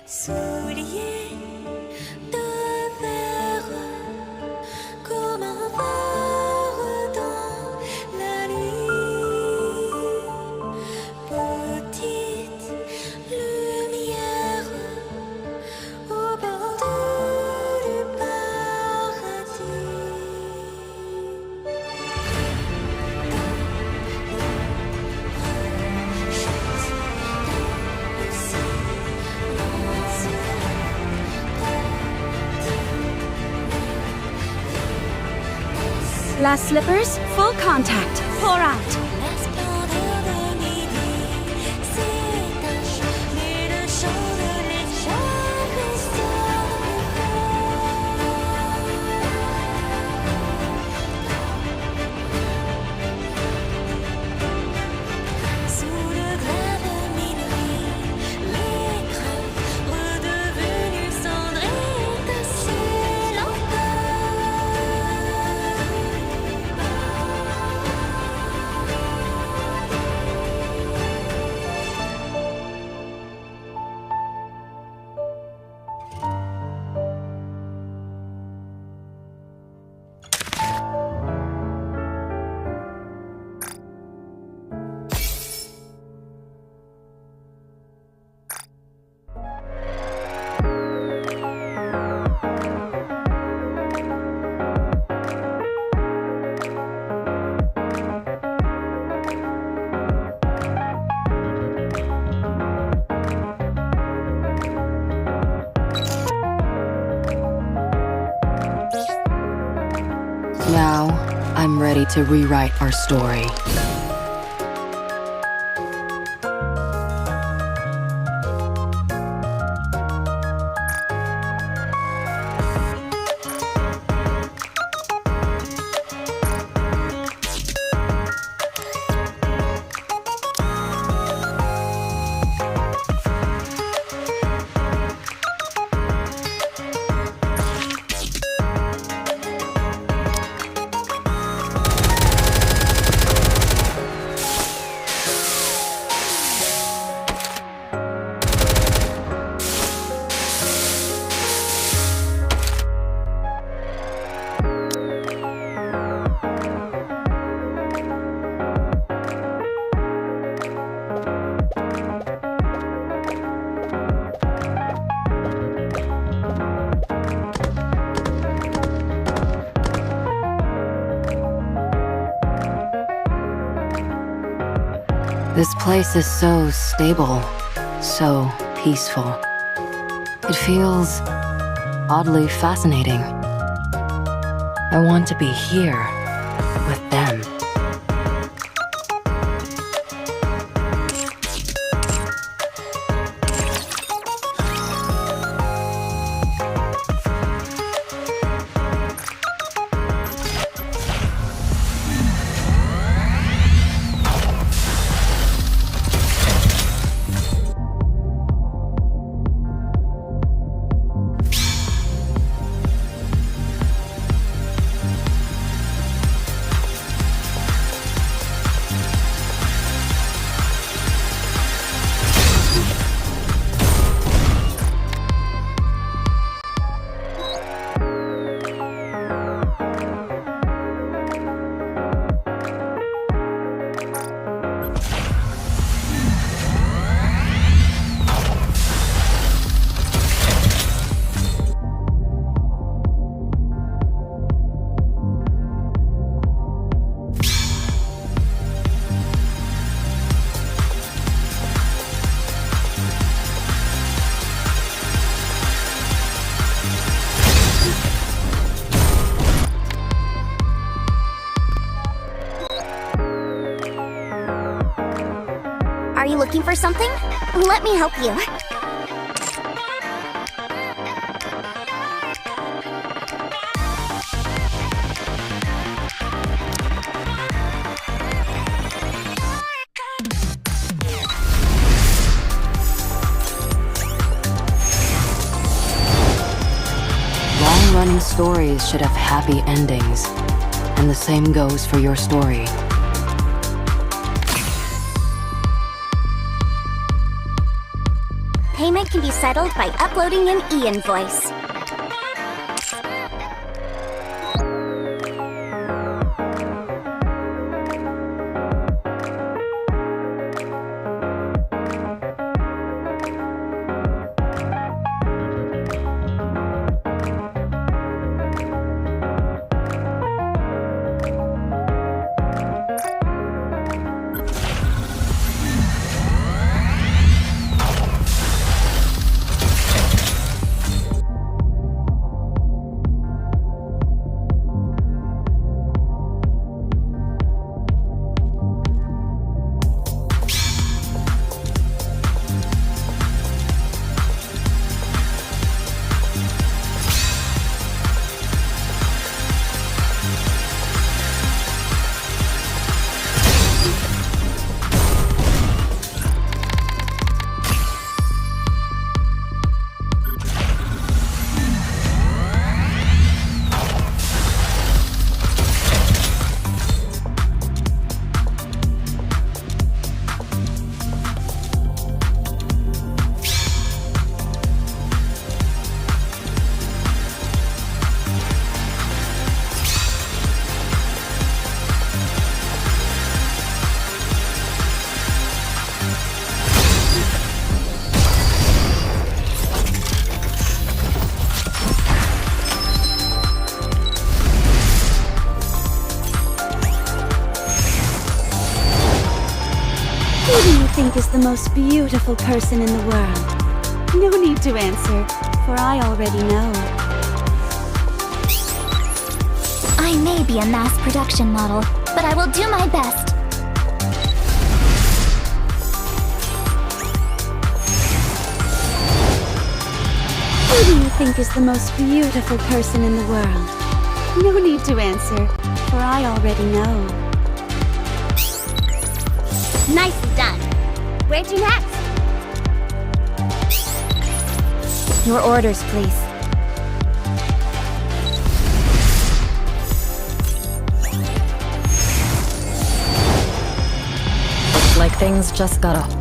Souliers de verre, comment voir dans la nuit? Petite lumière au bord du paradis. Last slippers, full contact. Pour out. La splendeur de midi s'éteint, mais le chant de l'échappée sous le grain de minuit, l'écran redevenu cendre étincelle Now, I'm ready to rewrite our story. This place is so stable, so peaceful. It feels oddly fascinating. I want to be here with them. Are you looking for something? Let me help you. Long-running stories should have happy endings, and the same goes for your story. Payment can be settled by uploading an e-invoice. Who do you think is the most beautiful person in the world? No need to answer, for I already know. I may be a mass production model, but I will do my best. Who do you think is the most beautiful person in the world? No need to answer, for I already know. Nicely done. Where to next? Your orders, please. Like things just got off.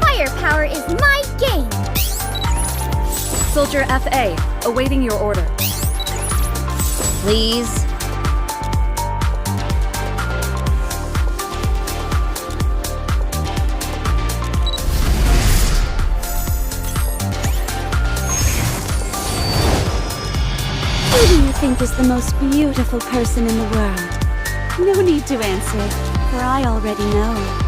Firepower is my game! Soldier FA, awaiting your order. Please. Who do you think is the most beautiful person in the world? No need to answer, for I already know.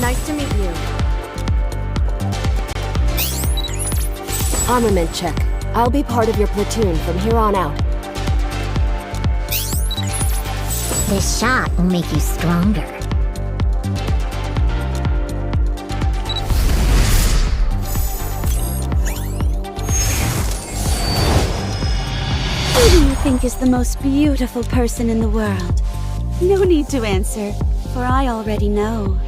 Nice to meet you. Armament check. I'll be part of your platoon from here on out. This shot will make you stronger. is the most beautiful person in the world? No need to answer, for I already know.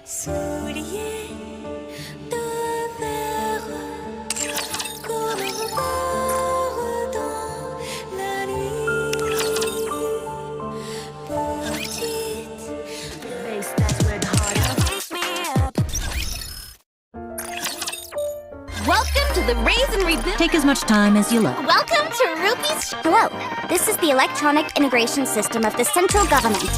Souliers de verre, comme un phare dans la nuit. Petite face that's worked hard to wake me up. Welcome to the Raise and Rebuild. Take as much time as you like. Welcome to Ruby's. Hello. This is the electronic integration system of the central government.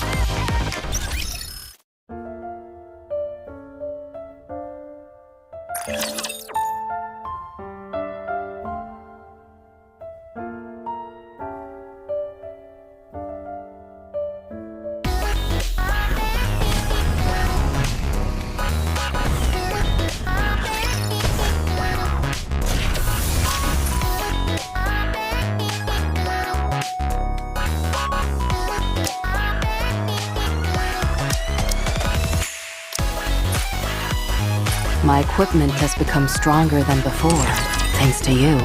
My equipment has become stronger than before, thanks to you.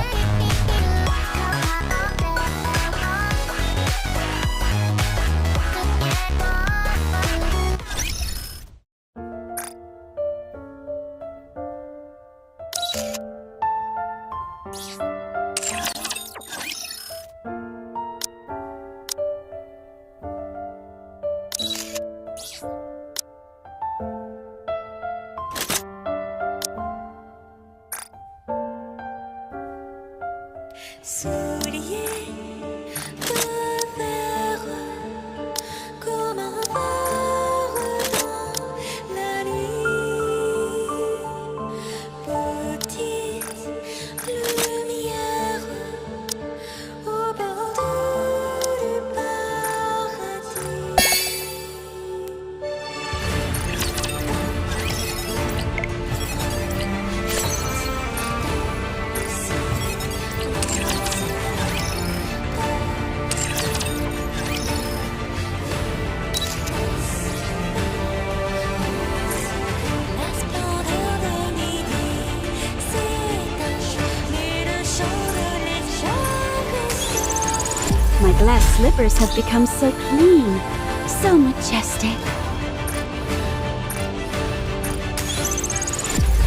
Souliers de verre, comme un phare dans la nuit. Petite lumière au bord du paradis. La splendeur de midi s'étanche, mais le chant de l'échange. My glass slippers have become so clean, so majestic.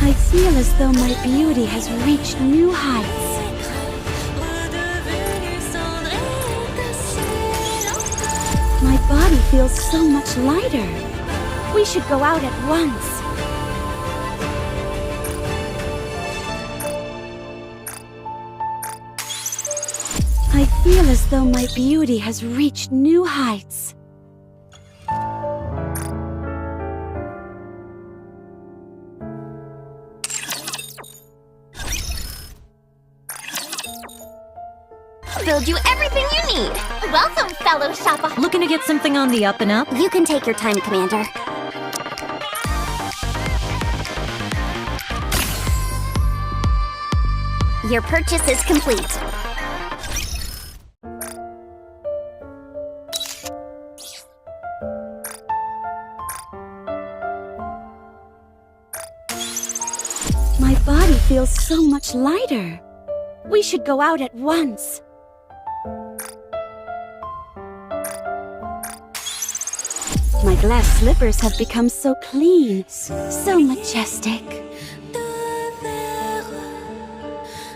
I feel as though my beauty has reached new heights. Redevenu cendre étincelant. My body feels so much lighter. We should go out at once. I feel as though my beauty has reached new heights. Build you everything you need. Welcome, fellow shopper. Looking to get something on the up and up? You can take your time, Commander. Your purchase is complete. My body feels so much lighter. We should go out at once. My glass slippers have become so clean, so majestic. De verre,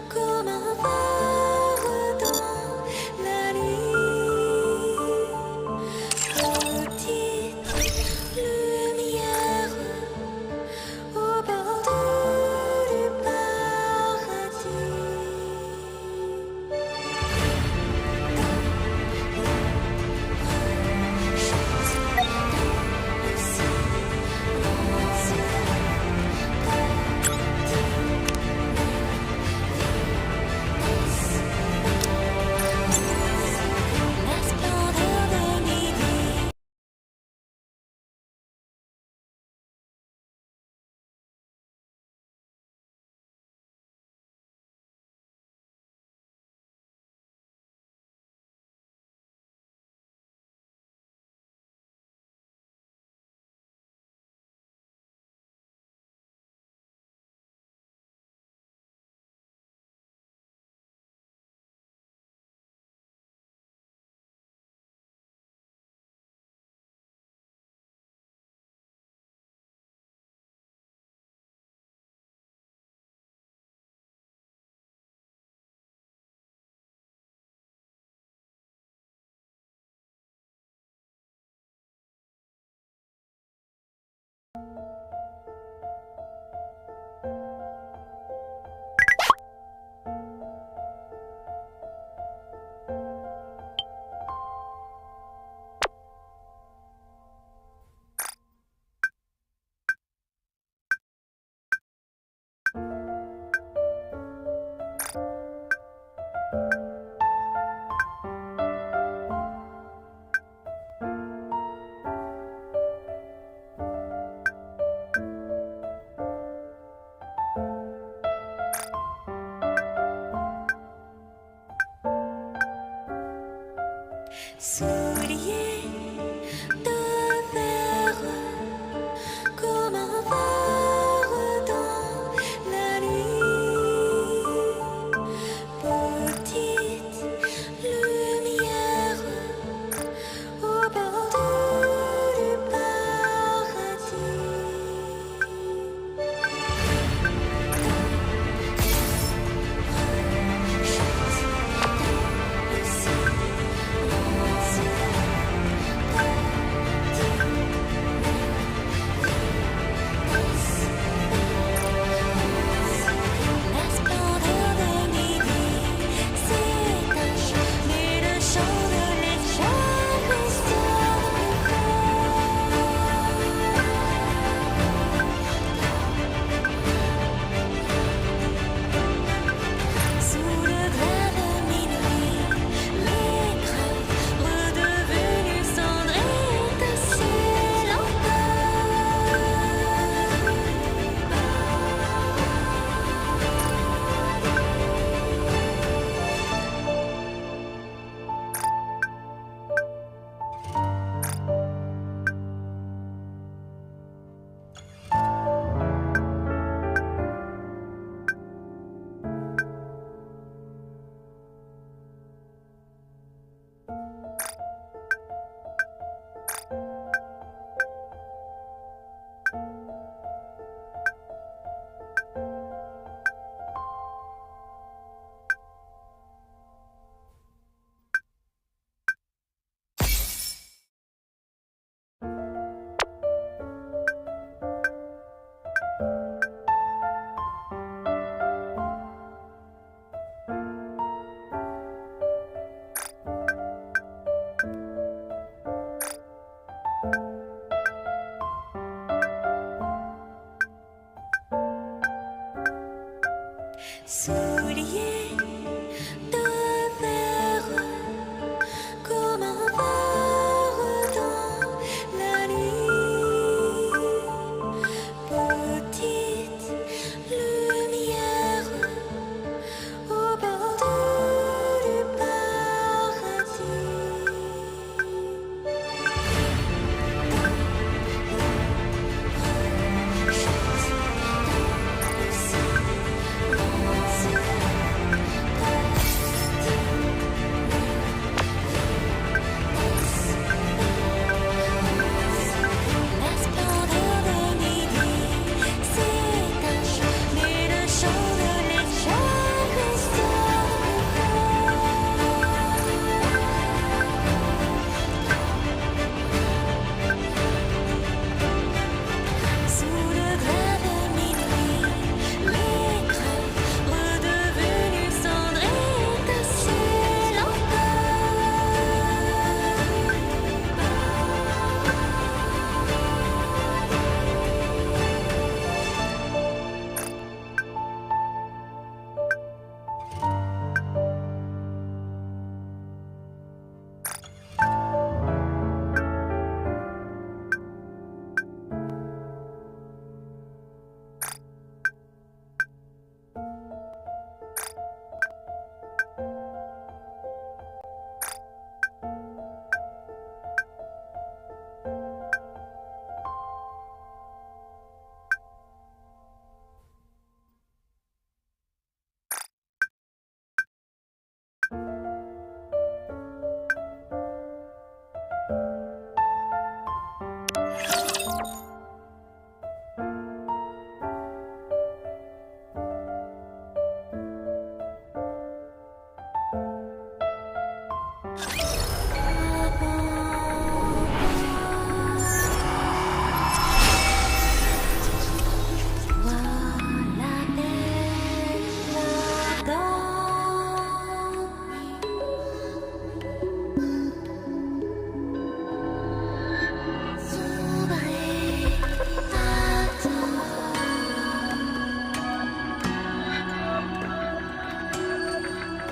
comme un phare dans la nuit. Petite lumière au bord du paradis. Souliers de verre comme un phare dans la nuit. Petite lumière au bord du paradis. La splendeur de midi s'éteint, mais le chant de l'étoile résonne sous le grain de minuit. L'écran redevenu cendre étincelle encore. Souliers de verre comme un phare dans la nuit. Petite lumière au bord du paradis. La splendeur de midi s'éteint, mais le chant de l'étoile résonne sous le grain de minuit. L'écran redevenu cendre étincelle encore.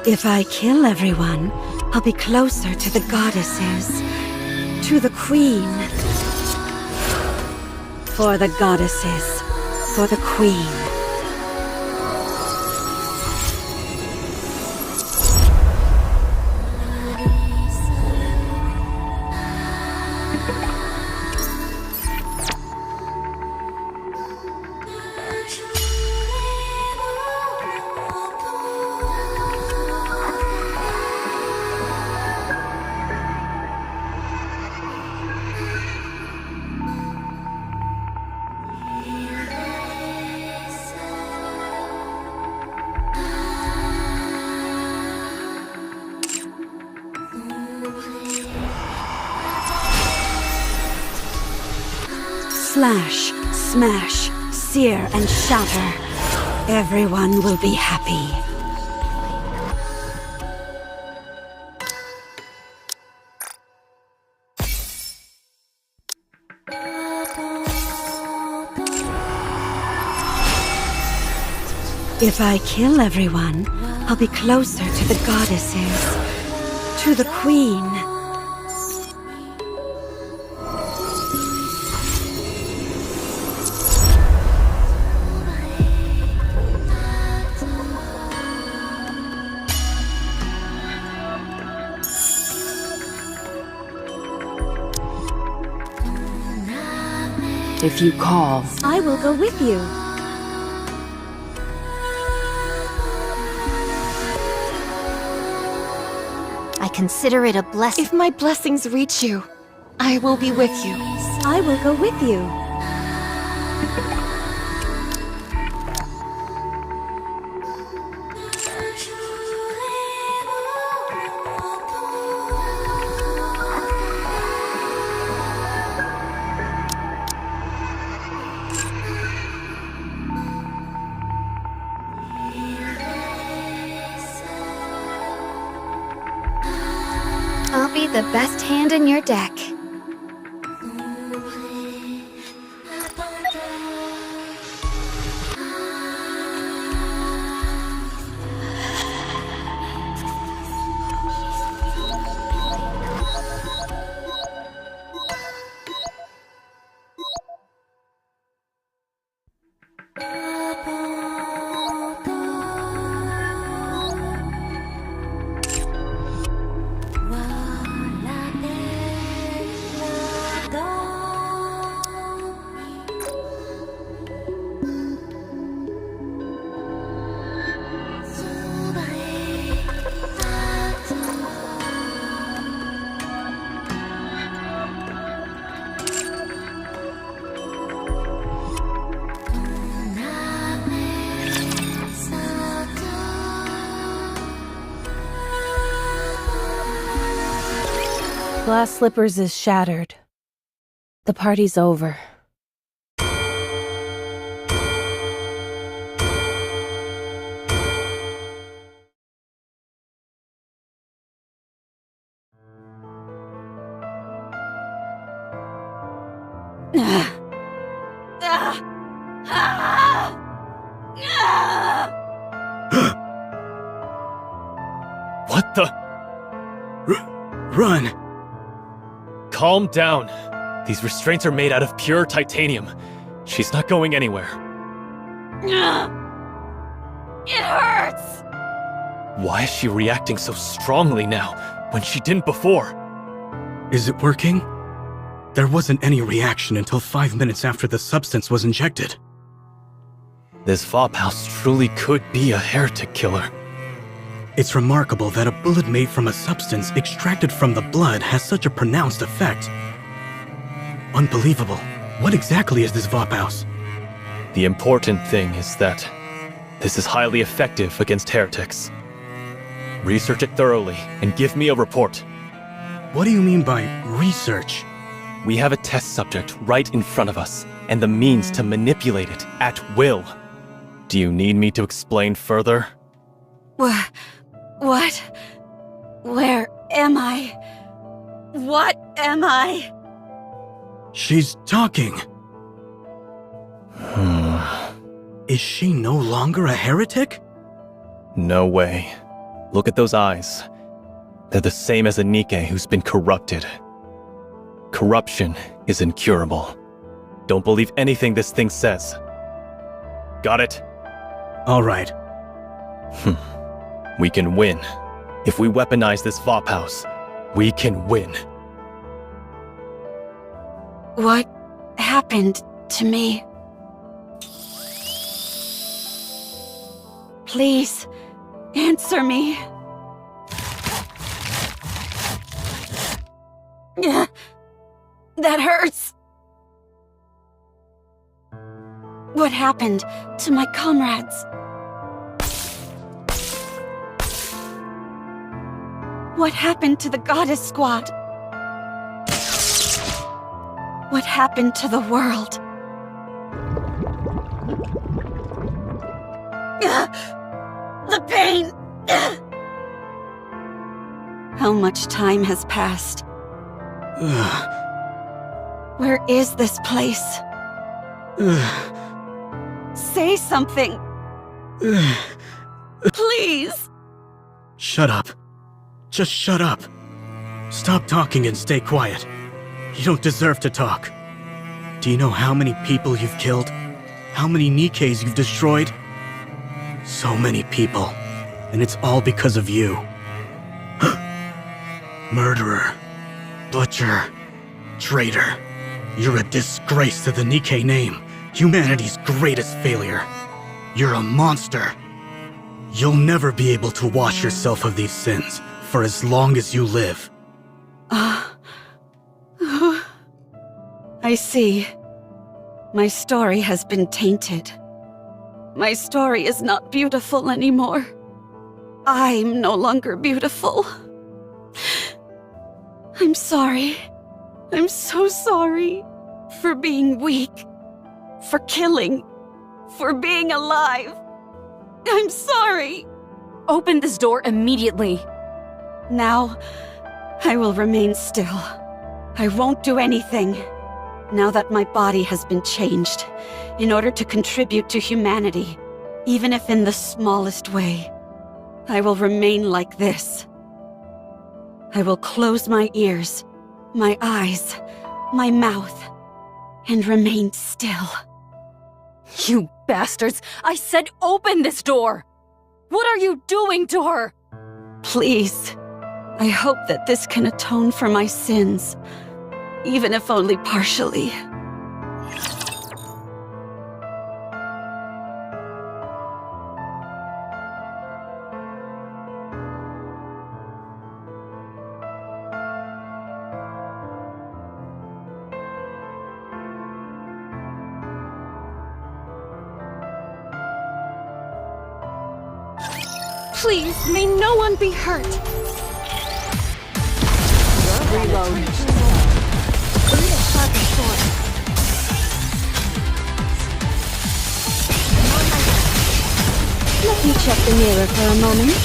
If I kill everyone, I'll be closer to the goddesses, to the queen. For the goddesses, for the queen. Slash, smash, sear, and shatter. Everyone will be happy. If I kill everyone, I'll be closer to the goddesses, to the queen. If you call, I will go with you. I consider it a blessing. If my blessings reach you, I will be with you. I will go with you. I'll be the best hand in your deck. Glass Slippers is shattered. The party's over. What the? Run! Calm down. These restraints are made out of pure titanium. She's not going anywhere. It hurts! Why is she reacting so strongly now, when she didn't before? Is it working? There wasn't any reaction until 5 minutes after the substance was injected. This Vophouse truly could be a heretic killer. It's remarkable that a bullet made from a substance extracted from the blood has such a pronounced effect. Unbelievable. What exactly is this Vophouse? The important thing is that this is highly effective against heretics. Research it thoroughly and give me a report. What do you mean by research? We have a test subject right in front of us, and the means to manipulate it at will. Do you need me to explain further? What? Where am I? What am I? She's talking. Is she no longer a heretic? No way. Look at those eyes. They're the same as a Nikke who's been corrupted. Corruption is incurable. Don't believe anything this thing says. Got it? All right. We can win. If we weaponize this Vophouse, we can win. What happened to me? Please, answer me. That hurts. What happened to my comrades? What happened to the Goddess Squad? What happened to the world? The pain! How much time has passed? Where is this place? Say something! Please! Shut up. Just shut up. Stop talking and stay quiet. You don't deserve to talk. Do you know how many people you've killed? How many Nikkes you've destroyed? So many people. And it's all because of you. Murderer. Butcher. Traitor. You're a disgrace to the Nikke name. Humanity's greatest failure. You're a monster. You'll never be able to wash yourself of these sins for as long as you live. I see. My story has been tainted. My story is not beautiful anymore. I'm no longer beautiful. I'm sorry. I'm so sorry. For being weak. For killing. For being alive. I'm sorry. Open this door immediately. Now, I will remain still. I won't do anything. Now that my body has been changed, in order to contribute to humanity, even if in the smallest way, I will remain like this. I will close my ears, my eyes, my mouth, and remain still. You bastards! I said open this door! What are you doing to her? Please, I hope that this can atone for my sins, even if only partially. Please, may no one be hurt. Reload. Let me check the mirror for a moment.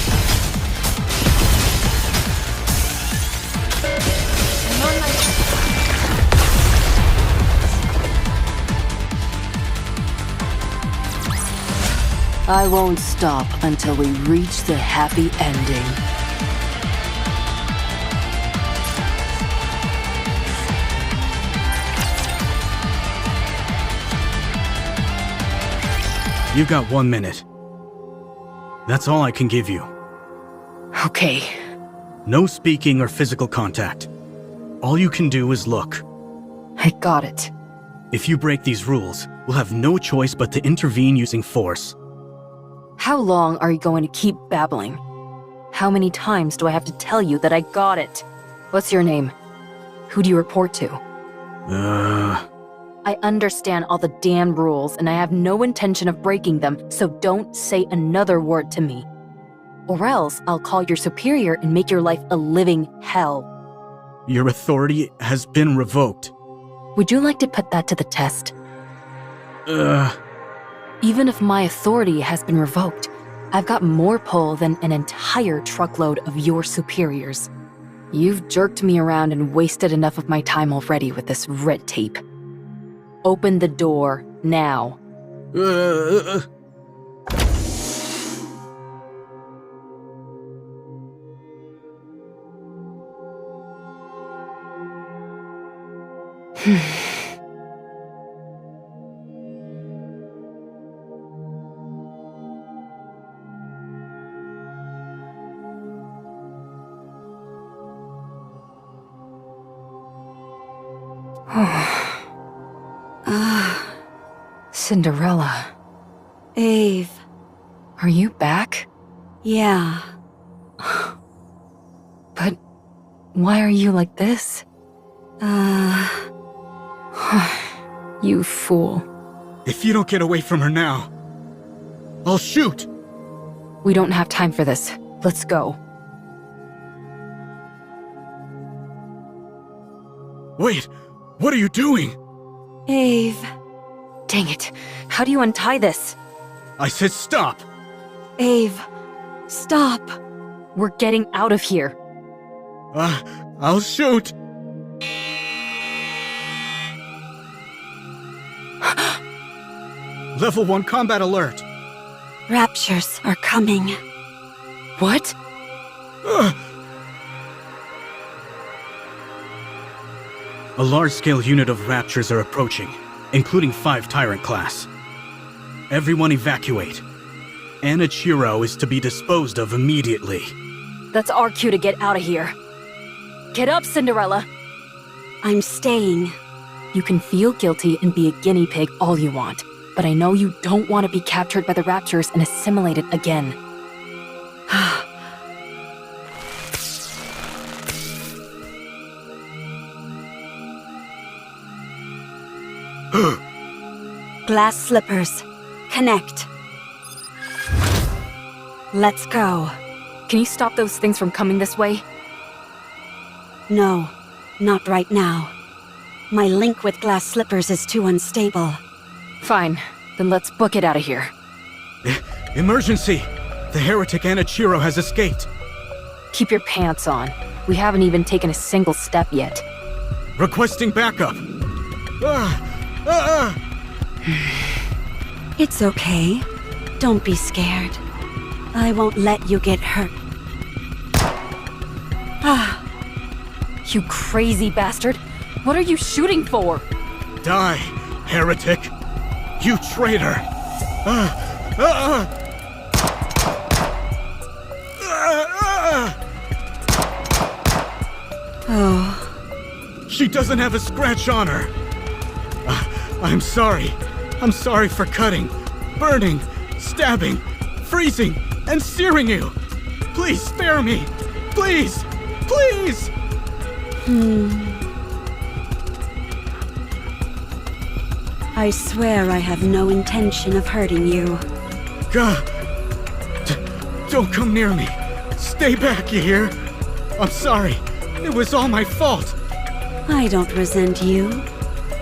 I won't stop until we reach the happy ending. You've got 1 minute. That's all I can give you. Okay. No speaking or physical contact. All you can do is look. I got it. If you break these rules, we'll have no choice but to intervene using force. How long are you going to keep babbling? How many times do I have to tell you that I got it? What's your name? Who do you report to? I understand all the damn rules, and I have no intention of breaking them, so don't say another word to me. Or else I'll call your superior and make your life a living hell. Your authority has been revoked. Would you like to put that to the test? Even if my authority has been revoked, I've got more pull than an entire truckload of your superiors. You've jerked me around and wasted enough of my time already with this red tape. Open the door, now. Cinderella, Ave. are you back? Yeah. But why are you like this? You fool. If you don't get away from her now, I'll shoot! We don't have time for this. Let's go. Wait, what are you doing? Ave. Dang it. How do you untie this? I said stop! Ave, stop. We're getting out of here. I'll shoot! Level 1 combat alert! Raptures are coming. What? A large-scale unit of Raptures are approaching, including 5 Tyrant class. Everyone evacuate. Anna Chiro is to be disposed of immediately. That's our cue to get out of here. Get up, Cinderella. I'm staying. You can feel guilty and be a guinea pig all you want, but I know you don't want to be captured by the Raptors and assimilated again. Glass slippers. Connect. Let's go. Can you stop those things from coming this way? No, not right now. My link with glass slippers is too unstable. Fine, then let's book it out of here. Emergency! The heretic Anna Chiro has escaped. Keep your pants on. We haven't even taken a single step yet. Requesting backup. It's okay. Don't be scared. I won't let you get hurt. You crazy bastard! What are you shooting for? Die, heretic! You traitor! Oh, She doesn't have a scratch on her! I'm sorry. I'm sorry for cutting, burning, stabbing, freezing, and searing you! Please spare me! Please! Please! I swear I have no intention of hurting you. God! Don't come near me! Stay back, you hear? I'm sorry. It was all my fault. I don't resent you.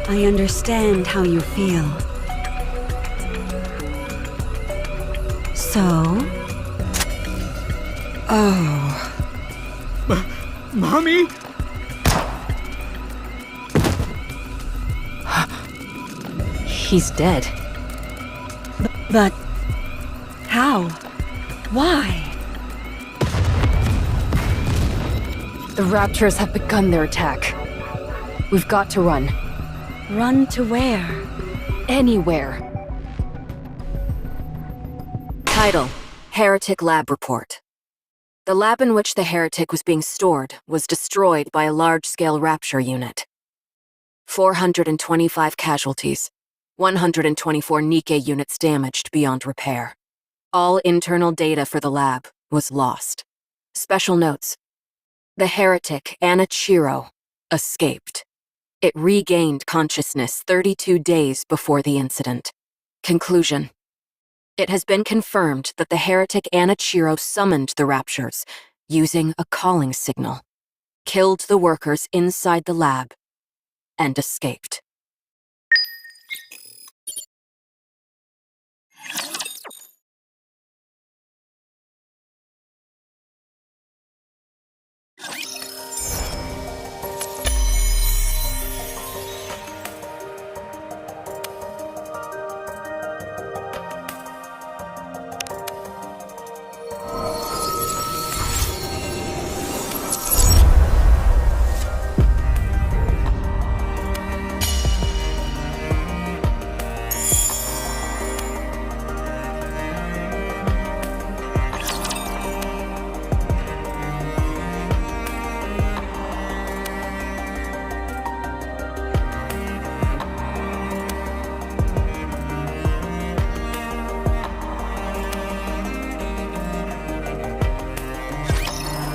I understand how you feel. So? Oh. Mommy? He's dead. But how? Why? The Raptors have begun their attack. We've got to run. Run to where? Anywhere. Title: Heretic Lab Report. The lab in which the heretic was being stored was destroyed by a large-scale rapture unit. 425 casualties, 124 Nikke units damaged beyond repair. All internal data for the lab was lost. Special notes: the heretic Anna Chiro escaped. It regained consciousness 32 days before the incident. Conclusion: it has been confirmed that the heretic Anna Chiro summoned the Raptures using a calling signal, killed the workers inside the lab, and escaped.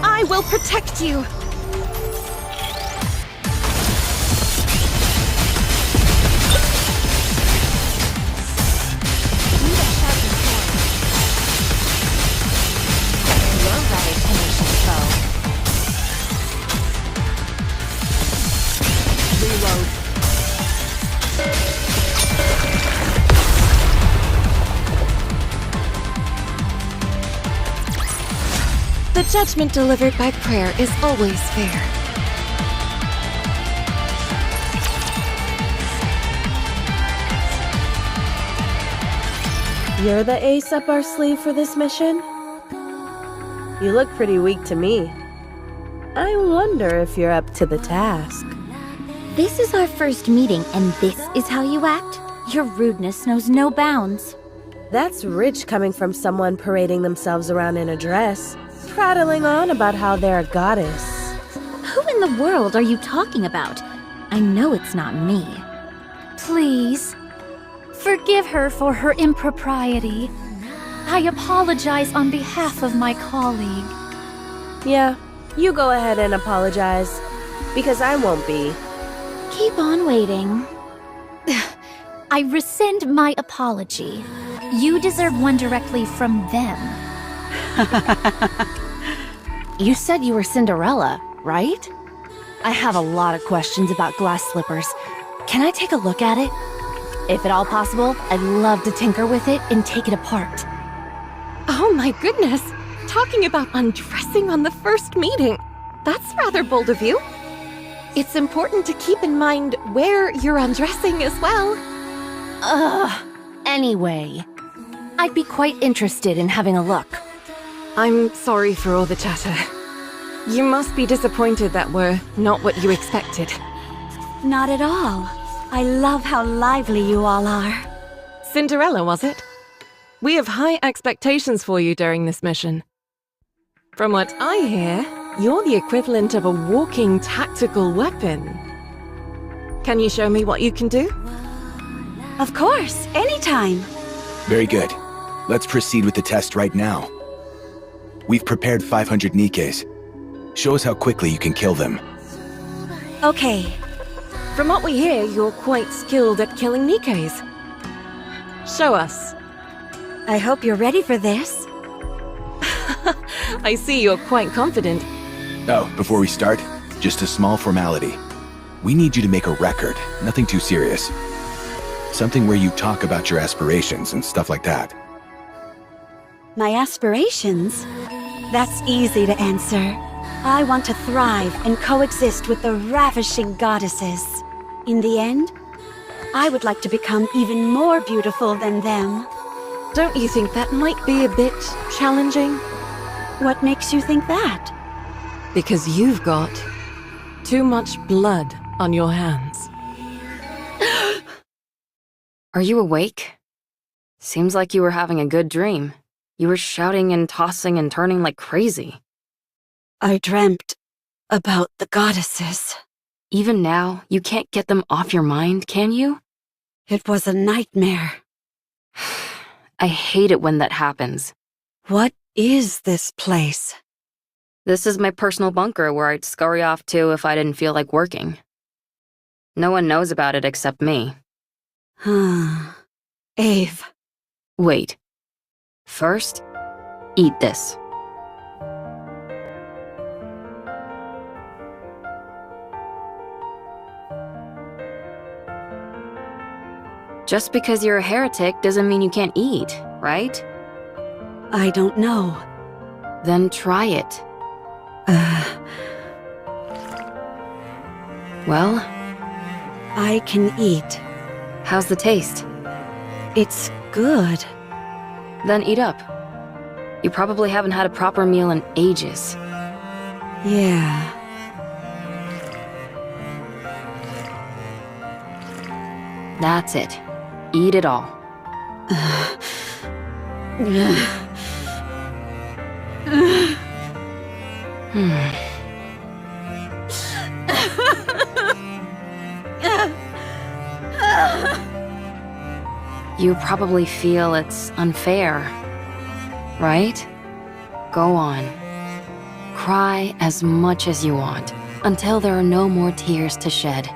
I will protect you! The judgment delivered by prayer is always fair. You're the ace up our sleeve for this mission? You look pretty weak to me. I wonder if you're up to the task. This is our first meeting, and this is how you act? Your rudeness knows no bounds. That's rich coming from someone parading themselves around in a dress, prattling on about how they're a goddess. Who in the world are you talking about? I know it's not me. Please, forgive her for her impropriety. I apologize on behalf of my colleague. Yeah, you go ahead and apologize, because I won't be. Keep on waiting. I rescind my apology. You deserve one directly from them. You said you were Cinderella, right? I have a lot of questions about glass slippers. Can I take a look at it? If at all possible, I'd love to tinker with it and take it apart. Oh my goodness! Talking about undressing on the first meeting. That's rather bold of you. It's important to keep in mind where you're undressing as well. Anyway, I'd be quite interested in having a look. I'm sorry for all the chatter. You must be disappointed that we're not what you expected. Not at all. I love how lively you all are. Cinderella, was it? We have high expectations for you during this mission. From what I hear, you're the equivalent of a walking tactical weapon. Can you show me what you can do? Of course, anytime. Very good. Let's proceed with the test right now. We've prepared 500 Nikkes. Show us how quickly you can kill them. Okay. From what we hear, you're quite skilled at killing Nikkes. Show us. I hope you're ready for this. I see you're quite confident. Oh, before we start, just a small formality. We need you to make a record, nothing too serious. Something where you talk about your aspirations and stuff like that. My aspirations? That's easy to answer. I want to thrive and coexist with the ravishing goddesses. In the end, I would like to become even more beautiful than them. Don't you think that might be a bit challenging? What makes you think that? Because you've got too much blood on your hands. Are you awake? Seems like you were having a good dream. You were shouting and tossing and turning like crazy. I dreamt about the goddesses. Even now, you can't get them off your mind, can you? It was a nightmare. I hate it when that happens. What is this place? This is my personal bunker where I'd scurry off to if I didn't feel like working. No one knows about it except me. Ave. Wait. First, eat this. Just because you're a heretic doesn't mean you can't eat, right? I don't know. Then try it. Well? I can eat. How's the taste? It's good. Then eat up. You probably haven't had a proper meal in ages. Yeah. That's it. Eat it all. You probably feel it's unfair, right? Go on. Cry as much as you want, until there are no more tears to shed.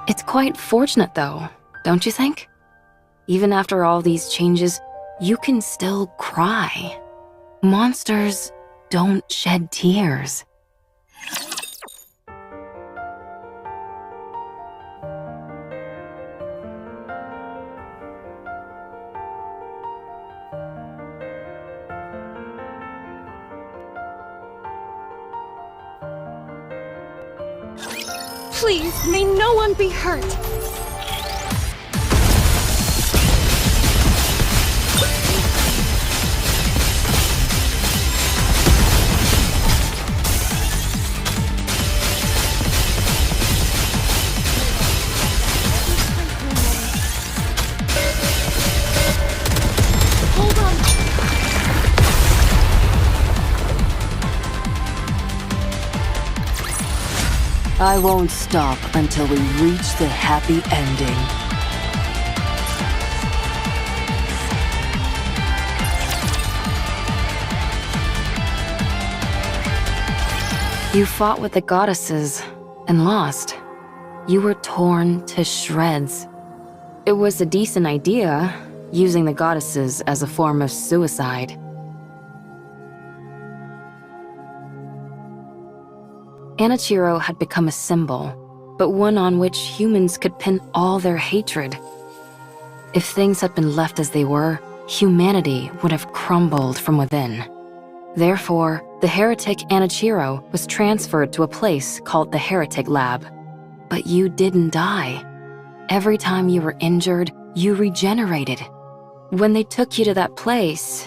It's quite fortunate though, don't you think? Even after all these changes, you can still cry. Monsters don't shed tears. Please, may no one be hurt. I won't stop until we reach the happy ending. You fought with the goddesses and lost. You were torn to shreds. It was a decent idea, using the goddesses as a form of suicide. Anichiro had become a symbol, but one on which humans could pin all their hatred. If things had been left as they were, humanity would have crumbled from within. Therefore, the heretic Anichiro was transferred to a place called the Heretic Lab. But you didn't die. Every time you were injured, you regenerated. When they took you to that place,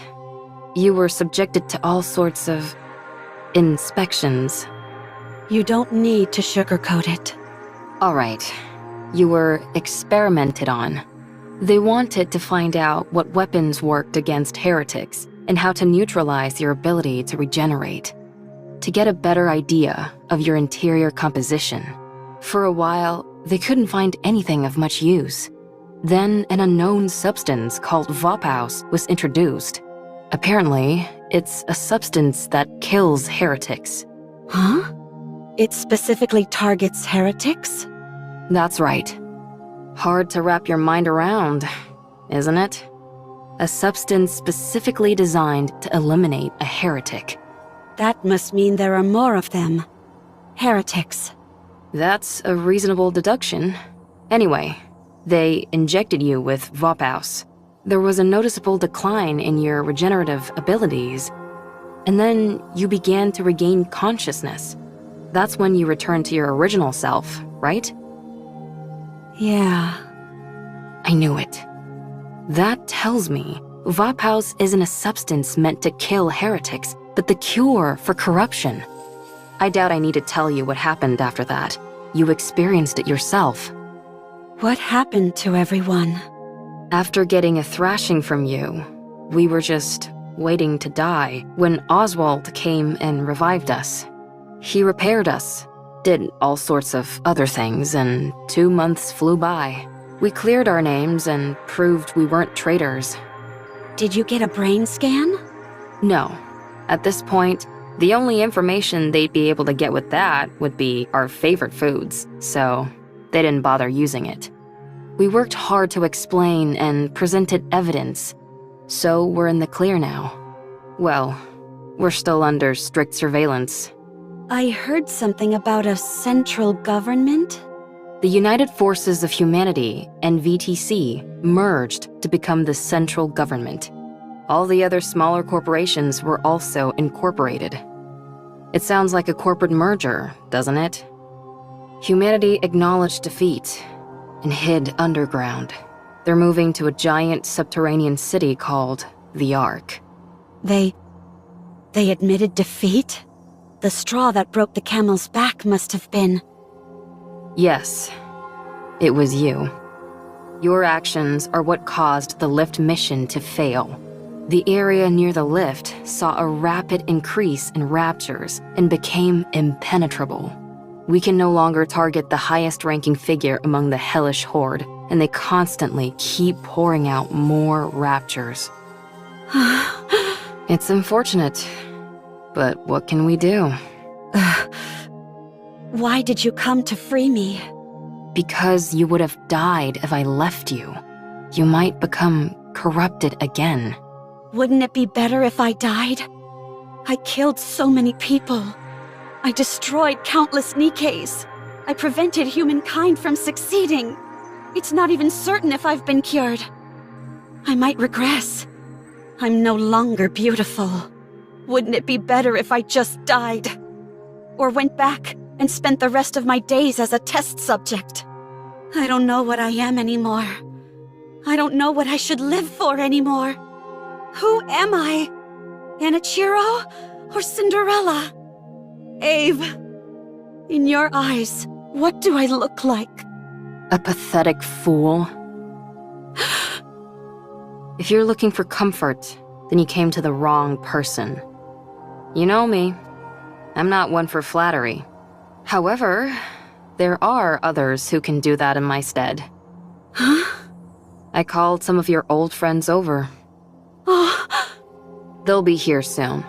you were subjected to all sorts of inspections. You don't need to sugarcoat it. All right. You were experimented on. They wanted to find out what weapons worked against heretics and how to neutralize your ability to regenerate. To get a better idea of your interior composition. For a while, they couldn't find anything of much use. Then an unknown substance called Vopaus was introduced. Apparently, it's a substance that kills heretics. Huh? It specifically targets heretics? That's right. Hard to wrap your mind around, isn't it? A substance specifically designed to eliminate a heretic. That must mean there are more of them. Heretics. That's a reasonable deduction. Anyway, they injected you with Vopaus. There was a noticeable decline in your regenerative abilities, and then you began to regain consciousness. That's when you returned to your original self, right? Yeah. I knew it. That tells me Vopaus isn't a substance meant to kill heretics, but the cure for corruption. I doubt I need to tell you what happened after that. You experienced it yourself. What happened to everyone? After getting a thrashing from you, we were just waiting to die when Oswald came and revived us. He repaired us, did all sorts of other things, and 2 months flew by. We cleared our names and proved we weren't traitors. Did you get a brain scan? No. At this point, the only information they'd be able to get with that would be our favorite foods, so they didn't bother using it. We worked hard to explain and presented evidence, so we're in the clear now. Well, we're still under strict surveillance. I heard something about a central government? The United Forces of Humanity and VTC merged to become the central government. All the other smaller corporations were also incorporated. It sounds like a corporate merger, doesn't it? Humanity acknowledged defeat and hid underground. They're moving to a giant subterranean city called the Ark. They admitted defeat? The straw that broke the camel's back must have been... Yes, it was you. Your actions are what caused the lift mission to fail. The area near the lift saw a rapid increase in raptures and became impenetrable. We can no longer target the highest-ranking figure among the hellish horde, and they constantly keep pouring out more raptures. It's unfortunate, but what can we do? Why did you come to free me? Because you would have died if I left you. You might become corrupted again. Wouldn't it be better if I died? I killed so many people. I destroyed countless Nikkes. I prevented humankind from succeeding. It's not even certain if I've been cured. I might regress. I'm no longer beautiful. Wouldn't it be better if I just died? Or went back and spent the rest of my days as a test subject. I don't know what I am anymore. I don't know what I should live for anymore. Who am I? Anichiro or Cinderella? Ave, in your eyes, what do I look like? A pathetic fool. If you're looking for comfort, then you came to the wrong person. You know me. I'm not one for flattery. However, there are others who can do that in my stead. Huh? I called some of your old friends over. Oh, They'll be here soon.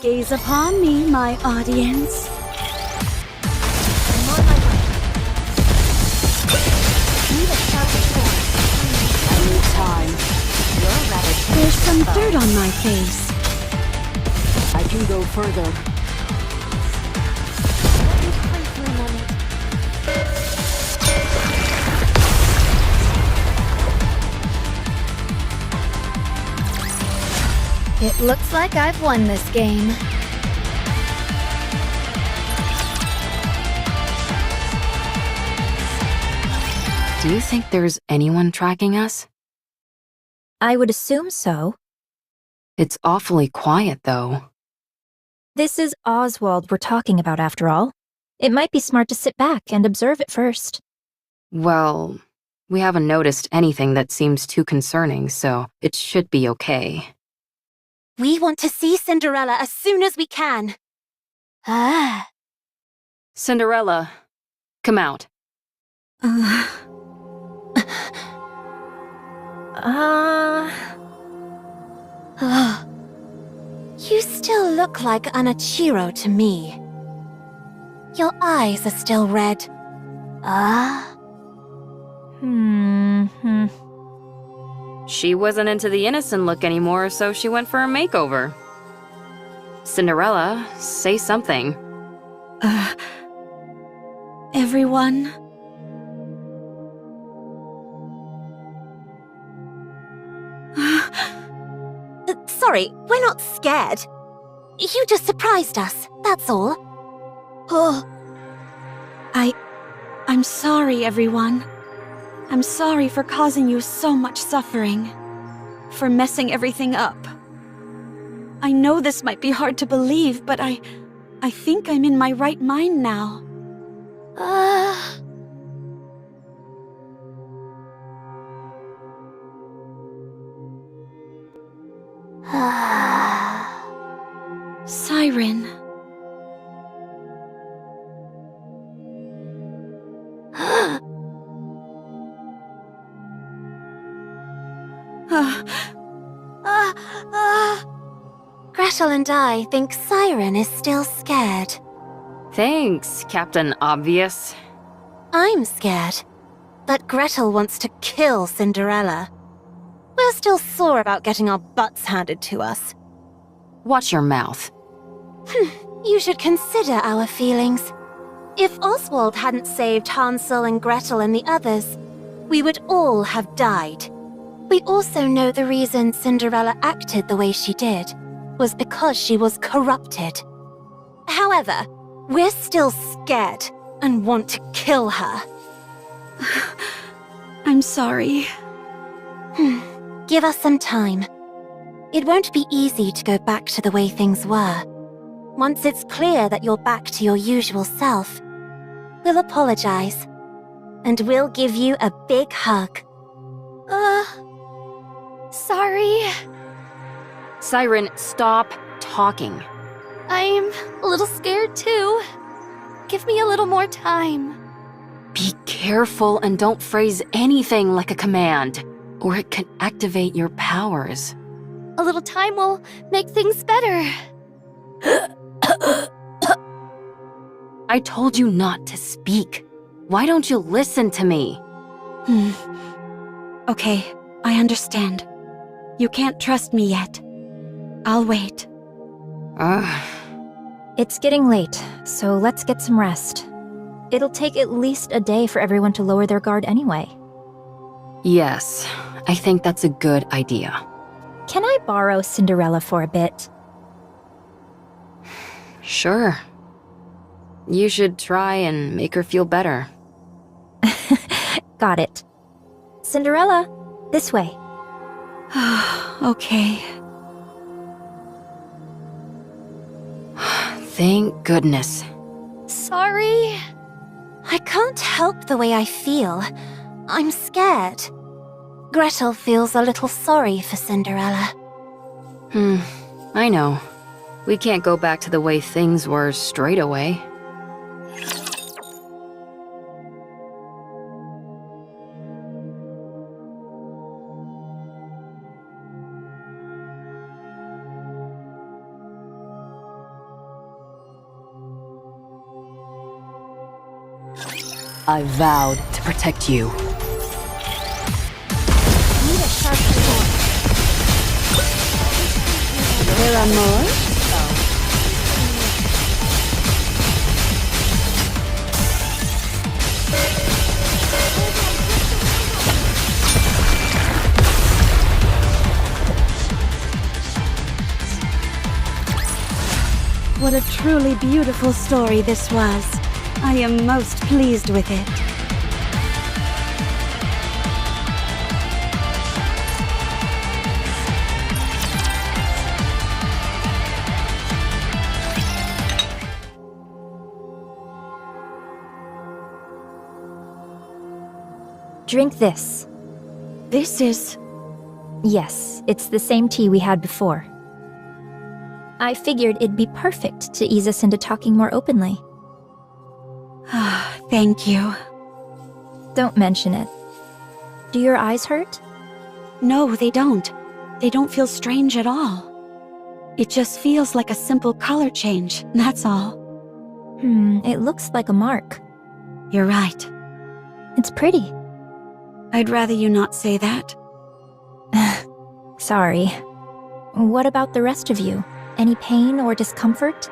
gaze upon me, my audience. I'm on my way. Need a sharper sword. I need time. You're rather There's some dirt on my face. I can go further. Let me pray for a moment. It looks like I've won this game. Do you think there's anyone tracking us? I would assume so. It's awfully quiet, though. This is Oswald we're talking about, after all. It might be smart to sit back and observe it first. Well, we haven't noticed anything that seems too concerning, so it should be okay. We want to see Cinderella as soon as we can. Ah. Cinderella, come out. You still look like Anichiro to me. Your eyes are still red. She wasn't into the innocent look anymore, so she went for a makeover. Cinderella, say something. Everyone. Sorry, we're not scared. You just surprised us, that's all. Oh. I'm sorry, everyone. I'm sorry for causing you so much suffering. For messing everything up. I know this might be hard to believe, but I think I'm in my right mind now. Siren. Gretel and I think Siren is still scared. Thanks, Captain Obvious. I'm scared. But Gretel wants to kill Cinderella. We're still sore about getting our butts handed to us. Watch your mouth. You should consider our feelings. If Oswald hadn't saved Hansel and Gretel and the others, we would all have died. We also know the reason Cinderella acted the way she did was because she was corrupted. However, we're still scared and want to kill her. I'm sorry. Give us some time. It won't be easy to go back to the way things were. Once it's clear that you're back to your usual self, we'll apologize. And we'll give you a big hug. Sorry. Siren, stop talking. I'm a little scared too. Give me a little more time. Be careful and don't phrase anything like a command, or it can activate your powers. A little time will make things better. I told you not to speak. Why don't you listen to me? Okay, I understand. You can't trust me yet. I'll wait. It's getting late, so let's get some rest. It'll take at least a day for everyone to lower their guard anyway. Yes, I think that's a good idea. Can I borrow Cinderella for a bit? Sure. You should try and make her feel better. Got it. Cinderella, this way. Okay. Thank goodness. Sorry. I can't help the way I feel. I'm scared. Gretel feels a little sorry for Cinderella. I know. We can't go back to the way things were straight away. I vowed to protect you. Need a sharp sword. There are more? What a truly beautiful story this was. I am most pleased with it. Drink this. This is... Yes, it's the same tea we had before. I figured it'd be perfect to ease us into talking more openly. Thank you. Don't mention it. Do your eyes hurt? No, they don't. They don't feel strange at all. It just feels like a simple color change, that's all. It looks like a mark. You're right. It's pretty. I'd rather you not say that. Sorry. What about the rest of you? Any pain or discomfort?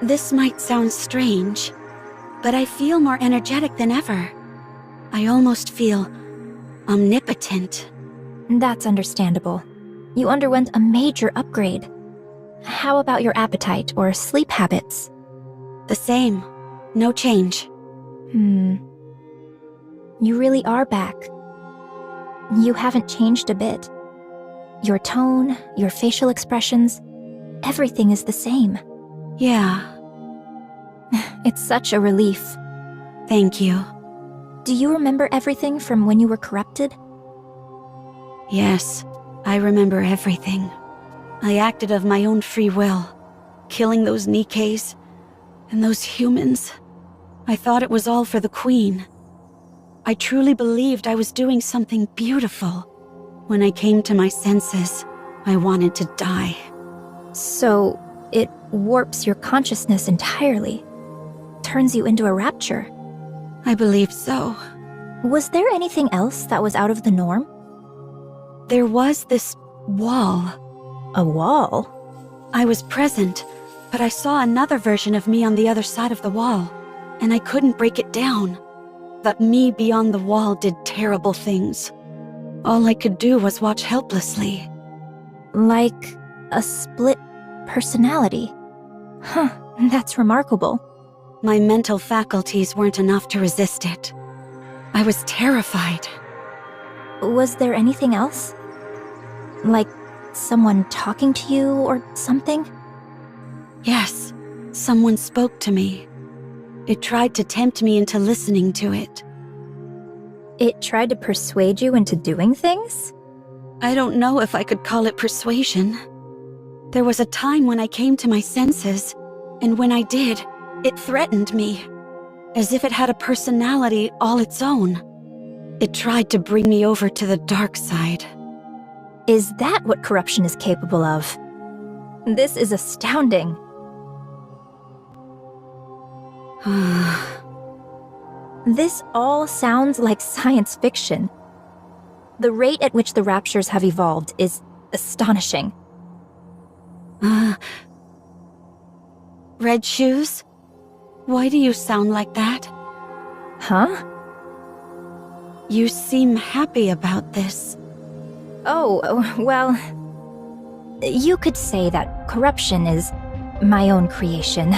This might sound strange, but I feel more energetic than ever. I almost feel omnipotent. That's understandable. You underwent a major upgrade. How about your appetite or sleep habits? The same. No change. You really are back. You haven't changed a bit. Your tone, your facial expressions, everything is the same. Yeah. It's such a relief. Thank you. Do you remember everything from when you were corrupted? Yes, I remember everything. I acted of my own free will, killing those Nikkes and those humans. I thought it was all for the Queen. I truly believed I was doing something beautiful. When I came to my senses, I wanted to die. So, it warps your consciousness entirely. Turns you into a rapture. I believe so. Was there anything else that was out of the norm? There was this wall. A wall? I was present, but I saw another version of me on the other side of the wall, and I couldn't break it down. That me beyond the wall did terrible things. All I could do was watch helplessly. Like a split personality. Huh, that's remarkable. My mental faculties weren't enough to resist it. I was terrified. Was there anything else? Like someone talking to you or something? Yes, someone spoke to me. It tried to tempt me into listening to it. It tried to persuade you into doing things? I don't know if I could call it persuasion. There was a time when I came to my senses, and when I did, it threatened me, as if it had a personality all its own. It tried to bring me over to the dark side. Is that what corruption is capable of? This is astounding. This all sounds like science fiction. The rate at which the raptures have evolved is astonishing. Red Shoes? Why do you sound like that? Huh? You seem happy about this. Oh, well... You could say that corruption is my own creation.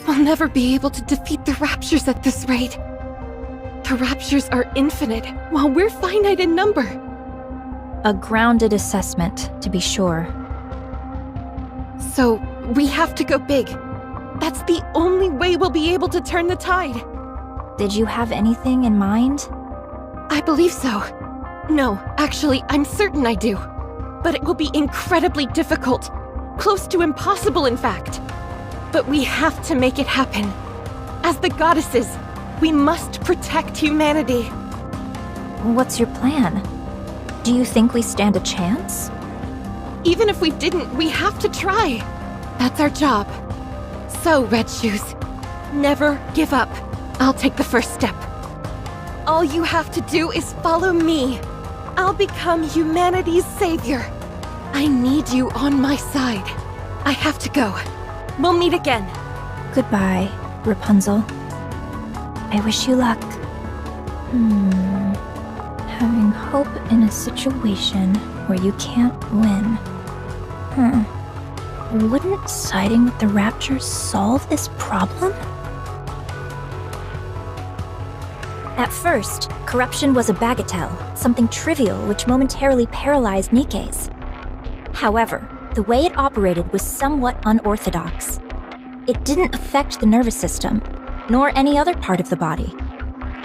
I'll never be able to defeat the Raptures at this rate. The Raptures are infinite, while we're finite in number. A grounded assessment, to be sure. So, we have to go big. That's the only way we'll be able to turn the tide. Did you have anything in mind? I believe so. No, actually, I'm certain I do. But it will be incredibly difficult. Close to impossible, in fact. But we have to make it happen. As the goddesses, we must protect humanity. What's your plan? Do you think we stand a chance? Even if we didn't, we have to try. That's our job. So, Red Shoes, never give up. I'll take the first step. All you have to do is follow me. I'll become humanity's savior. I need you on my side. I have to go. We'll meet again. Goodbye, Rapunzel. I wish you luck. Having hope in a situation where you can't win. Wouldn't siding with the Raptures solve this problem? At first, corruption was a bagatelle, something trivial which momentarily paralyzed Nikke's. However, the way it operated was somewhat unorthodox. It didn't affect the nervous system, nor any other part of the body.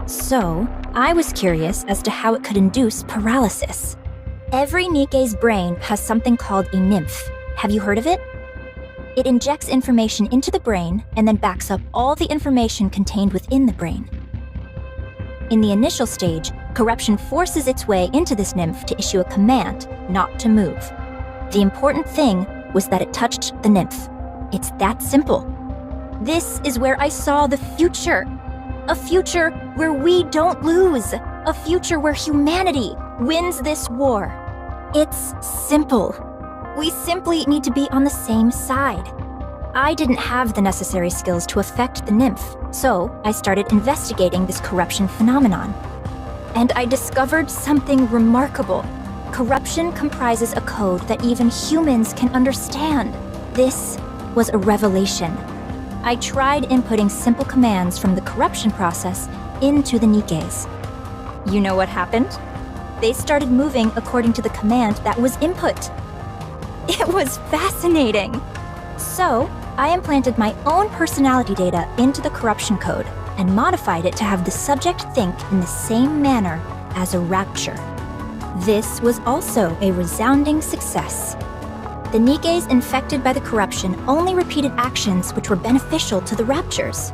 So, I was curious as to how it could induce paralysis. Every Nikke's brain has something called a nymph. Have you heard of it? It injects information into the brain and then backs up all the information contained within the brain. In the initial stage, corruption forces its way into this nymph to issue a command not to move. The important thing was that it touched the nymph. It's that simple. This is where I saw the future. A future where we don't lose. A future where humanity wins this war. It's simple. We simply need to be on the same side. I didn't have the necessary skills to affect the nymph, so I started investigating this corruption phenomenon. And I discovered something remarkable. Corruption comprises a code that even humans can understand. This was a revelation. I tried inputting simple commands from the corruption process into the Nikkes. You know what happened? They started moving according to the command that was input. It was fascinating. So, I implanted my own personality data into the corruption code and modified it to have the subject think in the same manner as a rapture. This was also a resounding success. The Nikkes infected by the corruption only repeated actions which were beneficial to the Raptures.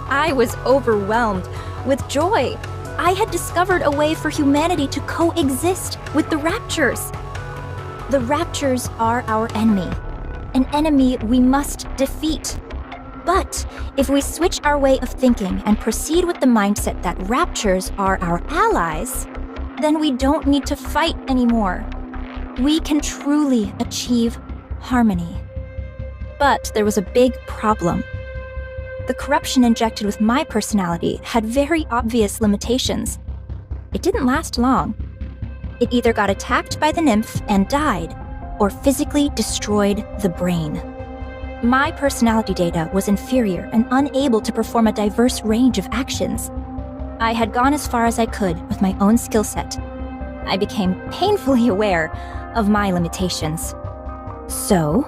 I was overwhelmed with joy. I had discovered a way for humanity to coexist with the Raptures. The Raptures are our enemy, an enemy we must defeat. But if we switch our way of thinking and proceed with the mindset that raptures are our allies, then we don't need to fight anymore. We can truly achieve harmony. But there was a big problem. The corruption injected with my personality had very obvious limitations. It didn't last long. It either got attacked by the nymph and died, or physically destroyed the brain. My personality data was inferior and unable to perform a diverse range of actions. I had gone as far as I could with my own skill set. I became painfully aware of my limitations. So,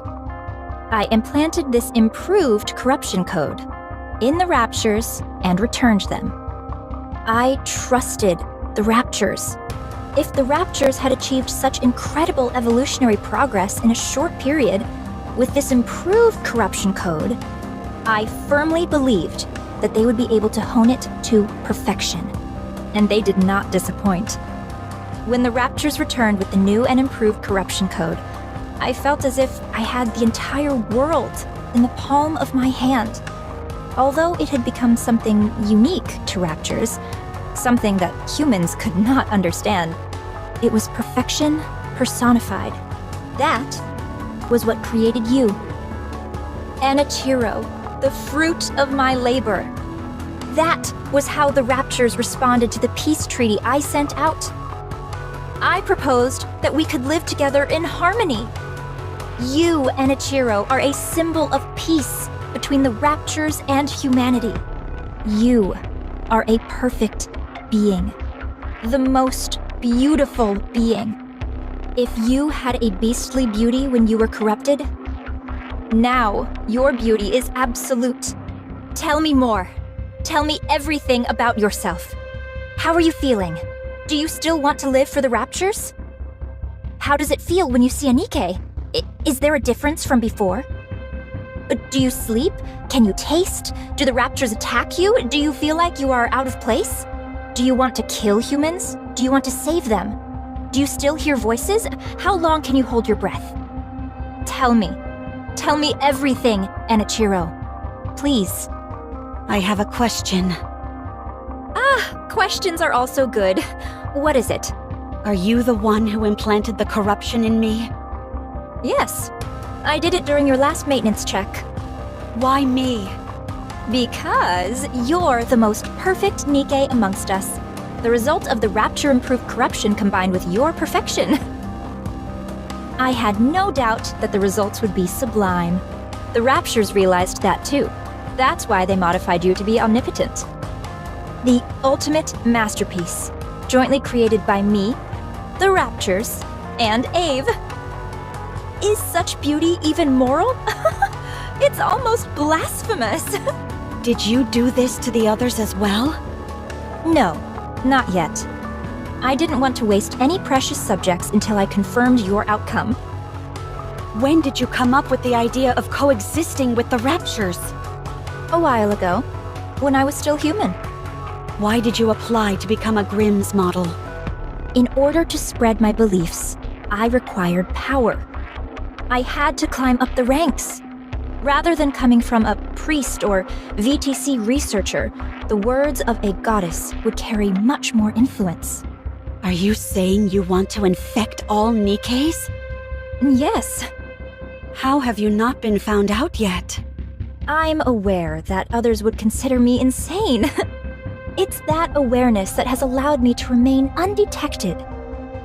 I implanted this improved corruption code in the Raptures and returned them. I trusted the Raptures. If the Raptures had achieved such incredible evolutionary progress in a short period, with this improved corruption code, I firmly believed that they would be able to hone it to perfection. And they did not disappoint. When the Raptures returned with the new and improved corruption code, I felt as if I had the entire world in the palm of my hand. Although it had become something unique to Raptures, something that humans could not understand, it was perfection personified. That was what created you. Anichiro, the fruit of my labor. That was how the Raptures responded to the peace treaty I sent out. I proposed that we could live together in harmony. You, Anichiro, are a symbol of peace between the Raptures and humanity. You are a perfect being. The most beautiful being. If you had a beastly beauty when you were corrupted, now your beauty is absolute. Tell me more. Tell me everything about yourself. How are you feeling? Do you still want to live for the Raptures? How does it feel when you see a Nikke? Is there a difference from before? Do you sleep? Can you taste? Do the Raptures attack you? Do you feel like you are out of place? Do you want to kill humans? Do you want to save them? Do you still hear voices? How long can you hold your breath? Tell me. Tell me everything, Anichiro. Please. I have a question. Questions are also good. What is it? Are you the one who implanted the corruption in me? Yes. I did it during your last maintenance check. Why me? Because you're the most perfect Nikke amongst us. The result of the Rapture-improved corruption combined with your perfection. I had no doubt that the results would be sublime. The Raptures realized that too. That's why they modified you to be omnipotent. The ultimate masterpiece, jointly created by me, the Raptures, and Ave. Is such beauty even moral? It's almost blasphemous. Did you do this to the others as well? No, not yet. I didn't want to waste any precious subjects until I confirmed your outcome. When did you come up with the idea of coexisting with the Raptures? A while ago, when I was still human. Why did you apply to become a Grimm's model? In order to spread my beliefs, I required power. I had to climb up the ranks. Rather than coming from a priest or VTC researcher, the words of a goddess would carry much more influence. Are you saying you want to infect all Nikkes? Yes. How have you not been found out yet? I'm aware that others would consider me insane. It's that awareness that has allowed me to remain undetected.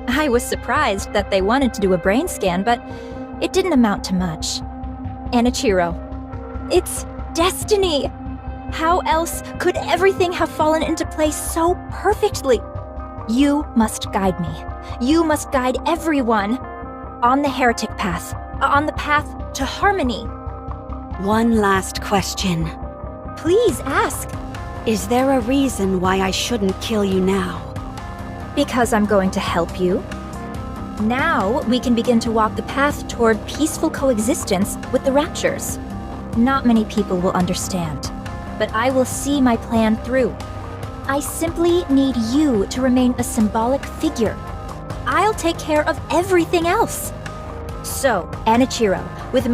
I was surprised that they wanted to do a brain scan, but it didn't amount to much. Anichiro, it's destiny. How else could everything have fallen into place so perfectly? You must guide me. You must guide everyone on the heretic path, on the path to harmony. One last question. Please ask. Is there a reason why I shouldn't kill you now? Because I'm going to help you. Now we can begin to walk the path toward peaceful coexistence with the Raptures. Not many people will understand, but I will see my plan through. I simply need you to remain a symbolic figure. I'll take care of everything else. So, Anichiro, with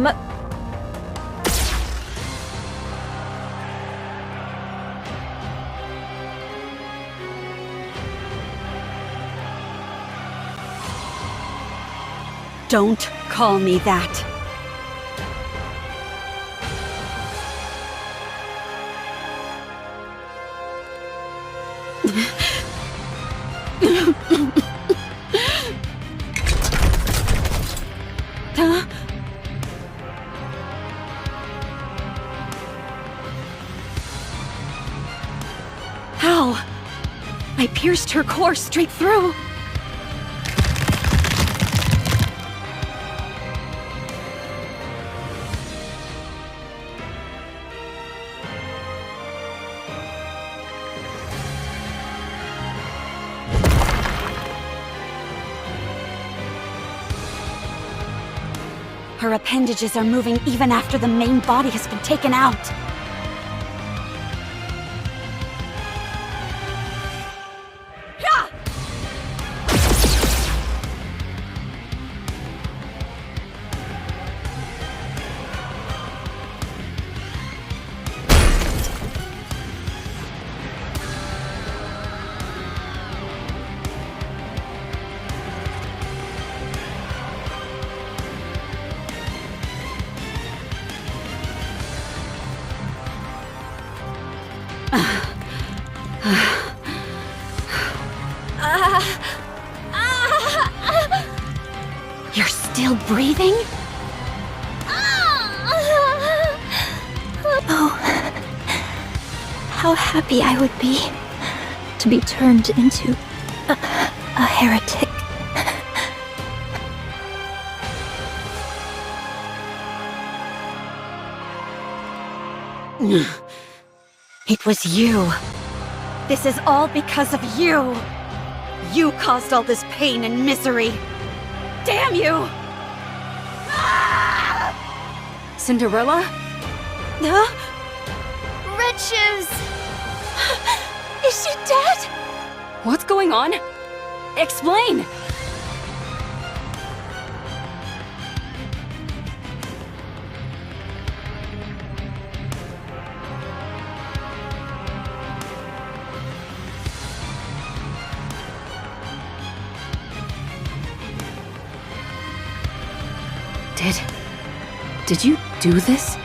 Don't call me that. How? I pierced her core straight through. Her appendages are moving even after the main body has been taken out. You're still breathing? Oh, how happy I would be to be turned into a heretic. It was you. This is all because of you. You caused all this pain and misery. Damn you! Cinderella? Huh? Red Shoes! Is she dead? What's going on? Explain! Did you do this?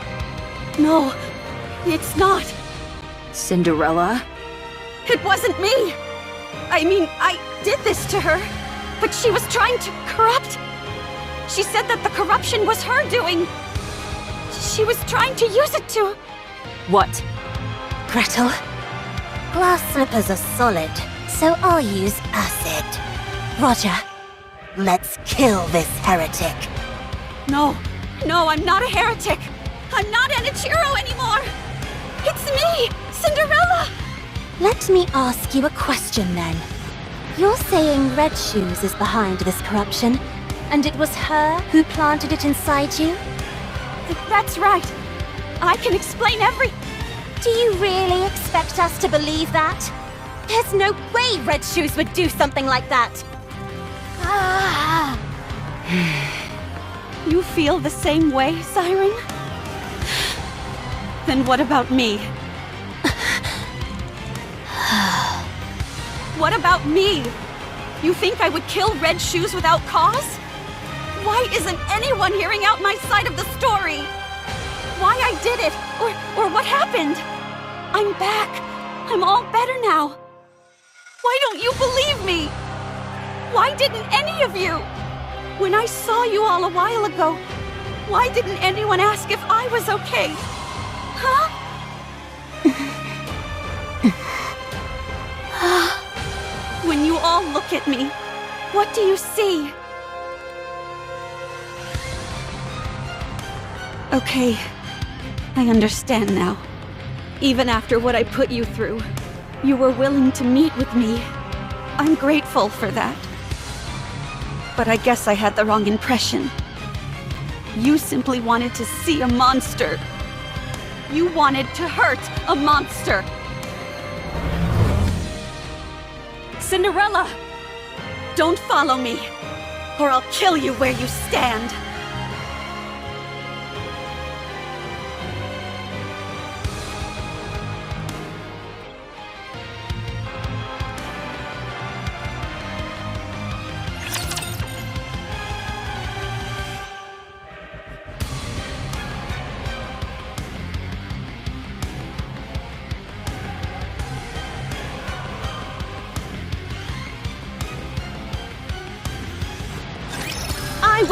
No, it's not. Cinderella? It wasn't me. I mean, I did this to her, but she was trying to corrupt. She said that the corruption was her doing. She was trying to use it to... What? Gretel, glass slippers are solid, so I'll use acid. Roger, let's kill this heretic. No, I'm not a heretic. I'm not Enichiro anymore. It's me, Cinderella. Let me ask you a question then. You're saying Red Shoes is behind this corruption, and it was her who planted it inside you? That's right. I can explain Do you really expect us to believe that? There's no way Red Shoes would do something like that! You feel the same way, Siren? Then what about me? What about me? You think I would kill Red Shoes without cause? Why isn't anyone hearing out my side of the story? Why I did it, or what happened? I'm back. I'm all better now. Why don't you believe me? Why didn't any of you? When I saw you all a while ago, why didn't anyone ask if I was okay? Huh? When you all look at me, what do you see? Okay, I understand now. Even after what I put you through, you were willing to meet with me. I'm grateful for that. But I guess I had the wrong impression. You simply wanted to see a monster. You wanted to hurt a monster. Cinderella! Don't follow me, or I'll kill you where you stand.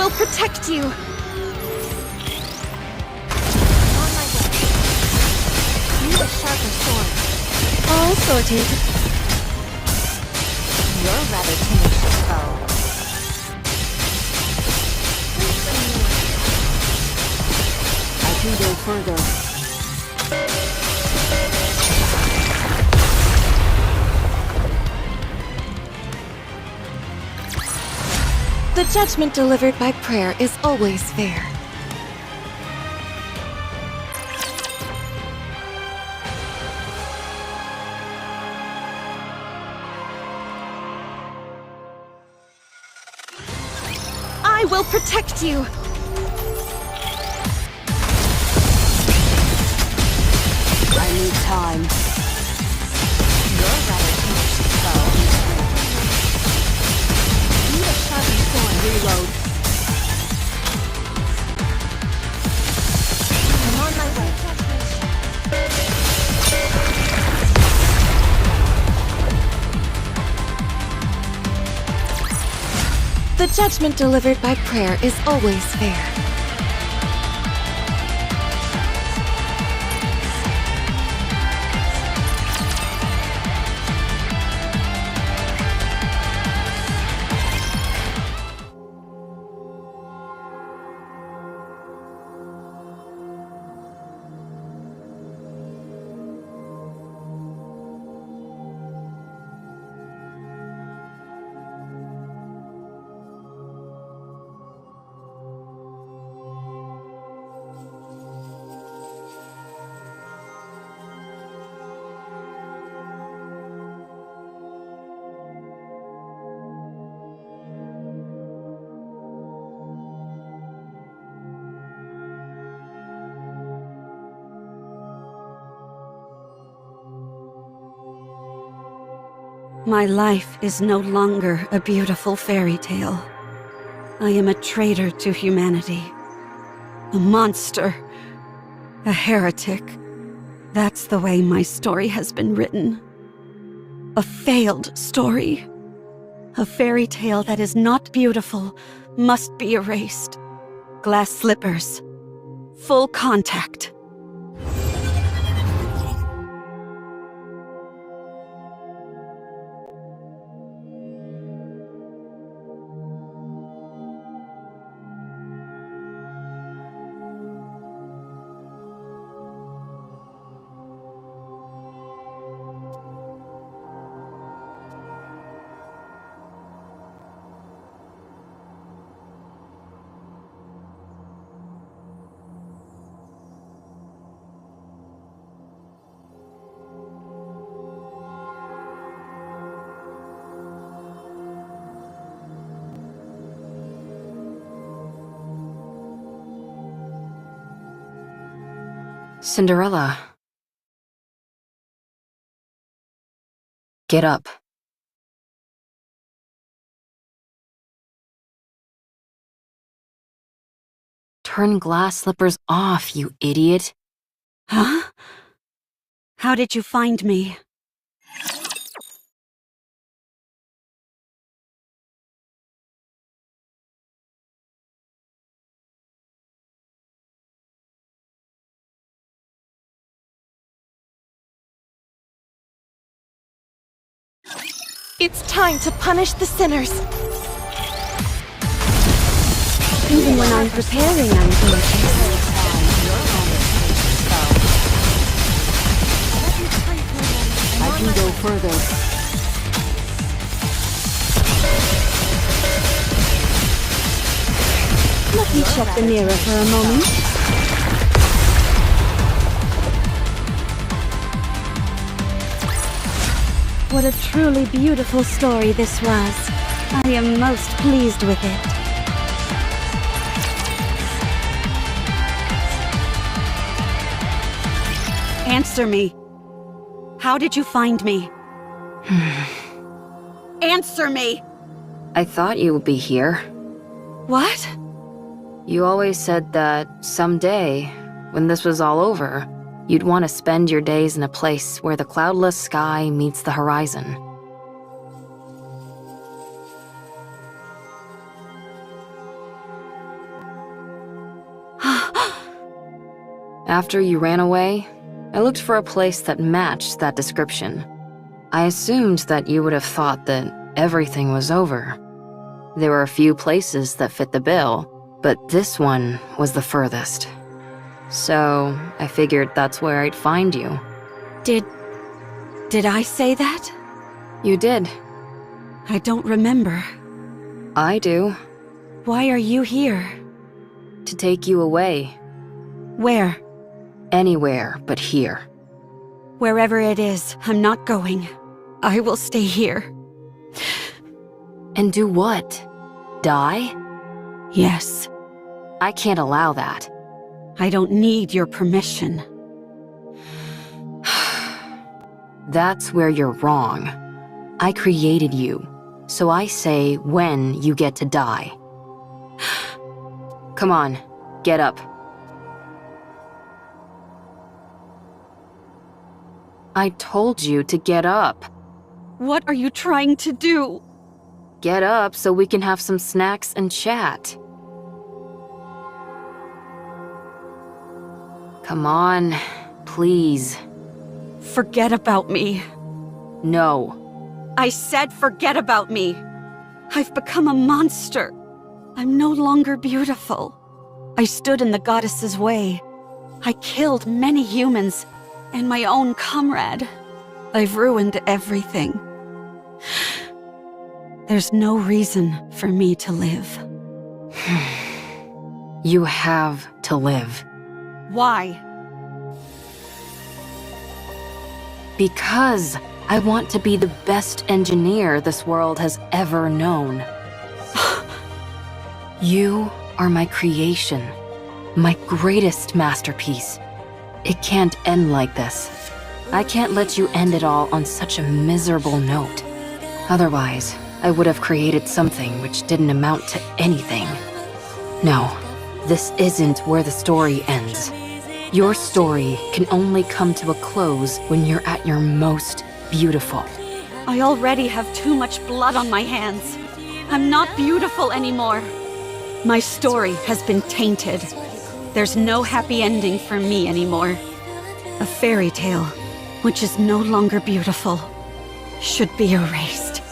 will protect you! On my way. Need a sharper sword. All sorted. You're rather tenacious, though. I can go further. The judgment delivered by prayer is always fair. I will protect you! I need time. You're rather tenacious, though. Need a sharper sword. Reload. I'm on my way. The judgment delivered by prayer is always fair. My life is no longer a beautiful fairy tale. I am a traitor to humanity. A monster. A heretic. That's the way my story has been written. A failed story. A fairy tale that is not beautiful must be erased. Glass slippers. Full contact. Cinderella. Get up. Turn glass slippers off, you idiot. Huh? How did you find me? It's time to punish the sinners. Even when I'm preparing, I'm guilty. I can go further. Let me check the mirror for a moment. What a truly beautiful story this was. I am most pleased with it. Answer me. How did you find me? Answer me! I thought you would be here. What? You always said that someday, when this was all over, you'd want to spend your days in a place where the cloudless sky meets the horizon. After you ran away, I looked for a place that matched that description. I assumed that you would have thought that everything was over. There were a few places that fit the bill, but this one was the furthest. So I figured that's where I'd find you. Did I say that? You did. I don't remember. I do. Why are you here? To take you away. Where? Anywhere but here. Wherever it is, I'm not going. I will stay here. And do what? Die? Yes. I can't allow that. I don't need your permission. That's where you're wrong. I created you, so I say when you get to die. Come on, get up. I told you to get up. What are you trying to do? Get up so we can have some snacks and chat. Come on, please. Forget about me. No. I said forget about me. I've become a monster. I'm no longer beautiful. I stood in the goddess's way. I killed many humans and my own comrade. I've ruined everything. There's no reason for me to live. You have to live. Why? Because I want to be the best engineer this world has ever known. You are my creation, my greatest masterpiece. It can't end like this. I can't let you end it all on such a miserable note. Otherwise, I would have created something which didn't amount to anything. No, this isn't where the story ends. Your story can only come to a close when you're at your most beautiful. I already have too much blood on my hands. I'm not beautiful anymore. My story has been tainted. There's no happy ending for me anymore. A fairy tale, which is no longer beautiful, should be erased.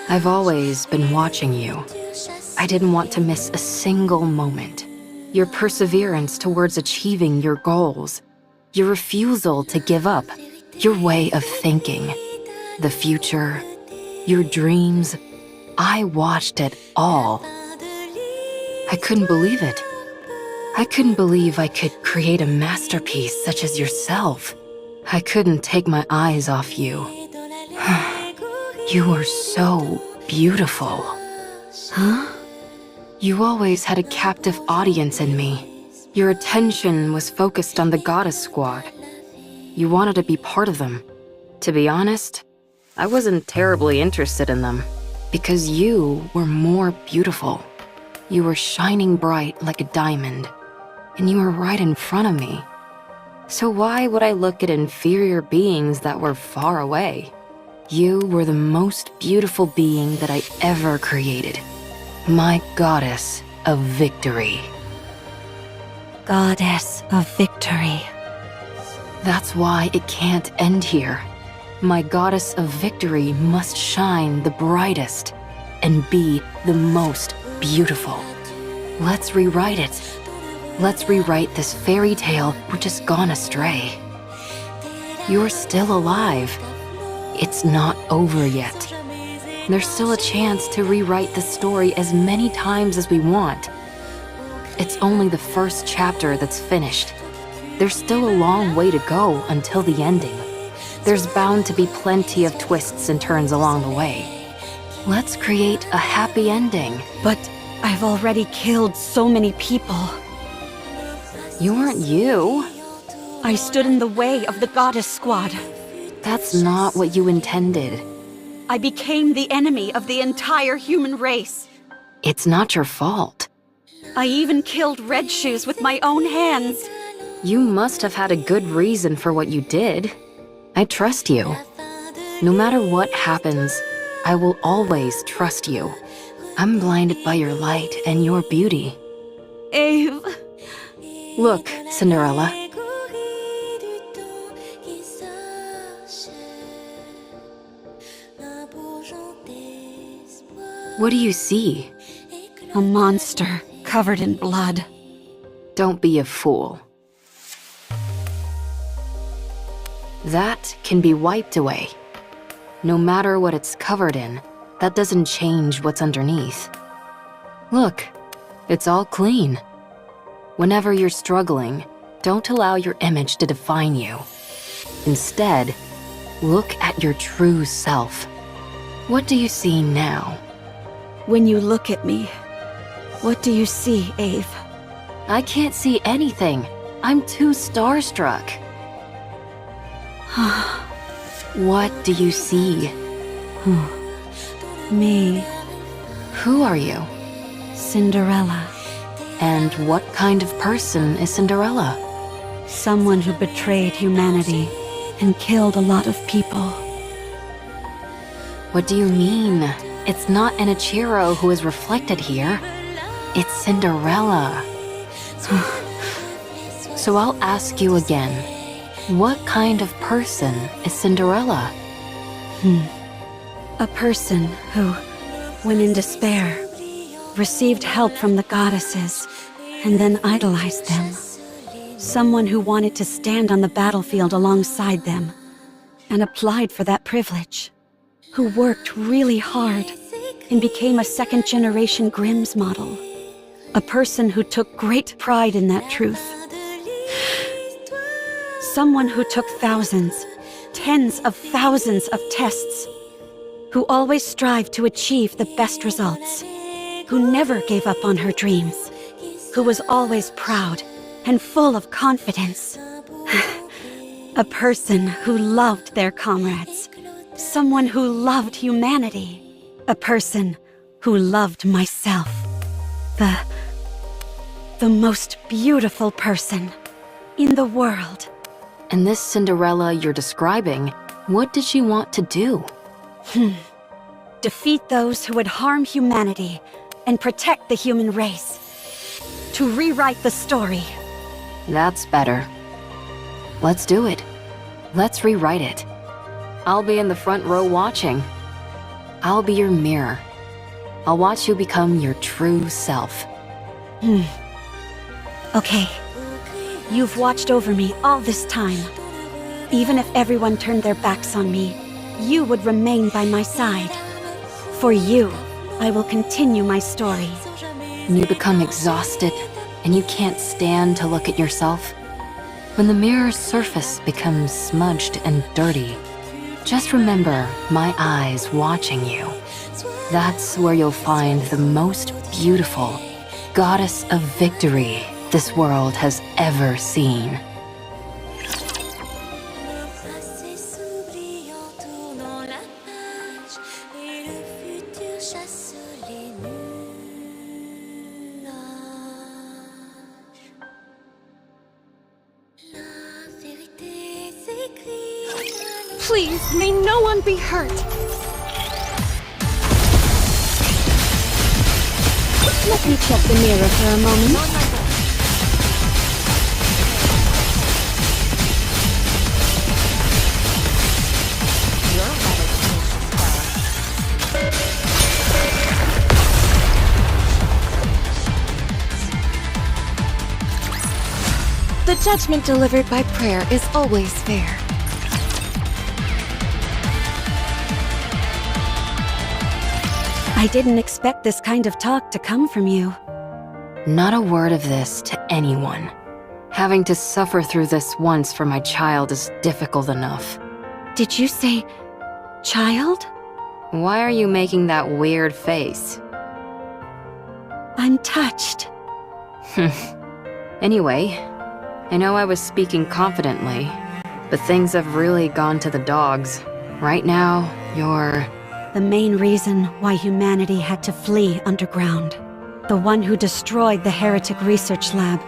I've always been watching you. I didn't want to miss a single moment. Your perseverance towards achieving your goals, your refusal to give up, your way of thinking, the future, your dreams. I watched it all. I couldn't believe it. I couldn't believe I could create a masterpiece such as yourself. I couldn't take my eyes off you. You were so beautiful. Huh? You always had a captive audience in me. Your attention was focused on the goddess squad. You wanted to be part of them. To be honest, I wasn't terribly interested in them, because you were more beautiful. You were shining bright like a diamond, and you were right in front of me. So why would I look at inferior beings that were far away? You were the most beautiful being that I ever created. My goddess of victory. Goddess of victory. That's why it can't end here. My goddess of victory must shine the brightest and be the most beautiful. Let's rewrite it. Let's rewrite this fairy tale which has gone astray. You're still alive. It's not over yet. There's still a chance to rewrite the story as many times as we want. It's only the first chapter that's finished. There's still a long way to go until the ending. There's bound to be plenty of twists and turns along the way. Let's create a happy ending. But I've already killed so many people. You weren't you. I stood in the way of the goddess squad. That's not what you intended. I became the enemy of the entire human race. It's not your fault. I even killed Red Shoes with my own hands. You must have had a good reason for what you did. I trust you. No matter what happens, I will always trust you. I'm blinded by your light and your beauty. Ave... Look, Cinderella. What do you see? A monster covered in blood. Don't be a fool. That can be wiped away. No matter what it's covered in, that doesn't change what's underneath. Look, it's all clean. Whenever you're struggling, don't allow your image to define you. Instead, look at your true self. What do you see now? When you look at me, what do you see, Ave? I can't see anything. I'm too starstruck. What do you see? Me, Who are you? Cinderella. And what kind of person is Cinderella? Someone who betrayed humanity and killed a lot of people. What do you mean? It's not an Ichiro who is reflected here. It's Cinderella. So I'll ask you again. What kind of person is Cinderella? A person who, when in despair, received help from the goddesses and then idolized them. Someone who wanted to stand on the battlefield alongside them and applied for that privilege. Who worked really hard and became a second-generation Grimm's model. A person who took great pride in that truth. Someone who took thousands, tens of thousands of tests. Who always strived to achieve the best results. Who never gave up on her dreams. Who was always proud and full of confidence. A person who loved their comrades. Someone who loved humanity. A person who loved myself. The most beautiful person in the world. And this Cinderella you're describing, what did she want to do? Defeat those who would harm humanity and protect the human race. To rewrite the story. That's better. Let's do it. Let's rewrite it. I'll be in the front row watching. I'll be your mirror. I'll watch you become your true self. Okay. You've watched over me all this time. Even if everyone turned their backs on me, you would remain by my side. For you, I will continue my story. When you become exhausted and you can't stand to look at yourself, when the mirror's surface becomes smudged and dirty, just remember my eyes watching you. That's where you'll find the most beautiful goddess of victory this world has ever seen. Please, may no one be hurt. Let me check the mirror for a moment. The judgment delivered by prayer is always fair. I didn't expect this kind of talk to come from you. Not a word of this to anyone. Having to suffer through this once for my child is difficult enough. Did you say child? Why are you making that weird face? I'm touched. Anyway, I know I was speaking confidently, but things have really gone to the dogs. Right now, you're... The main reason why humanity had to flee underground. The one who destroyed the Heretic Research Lab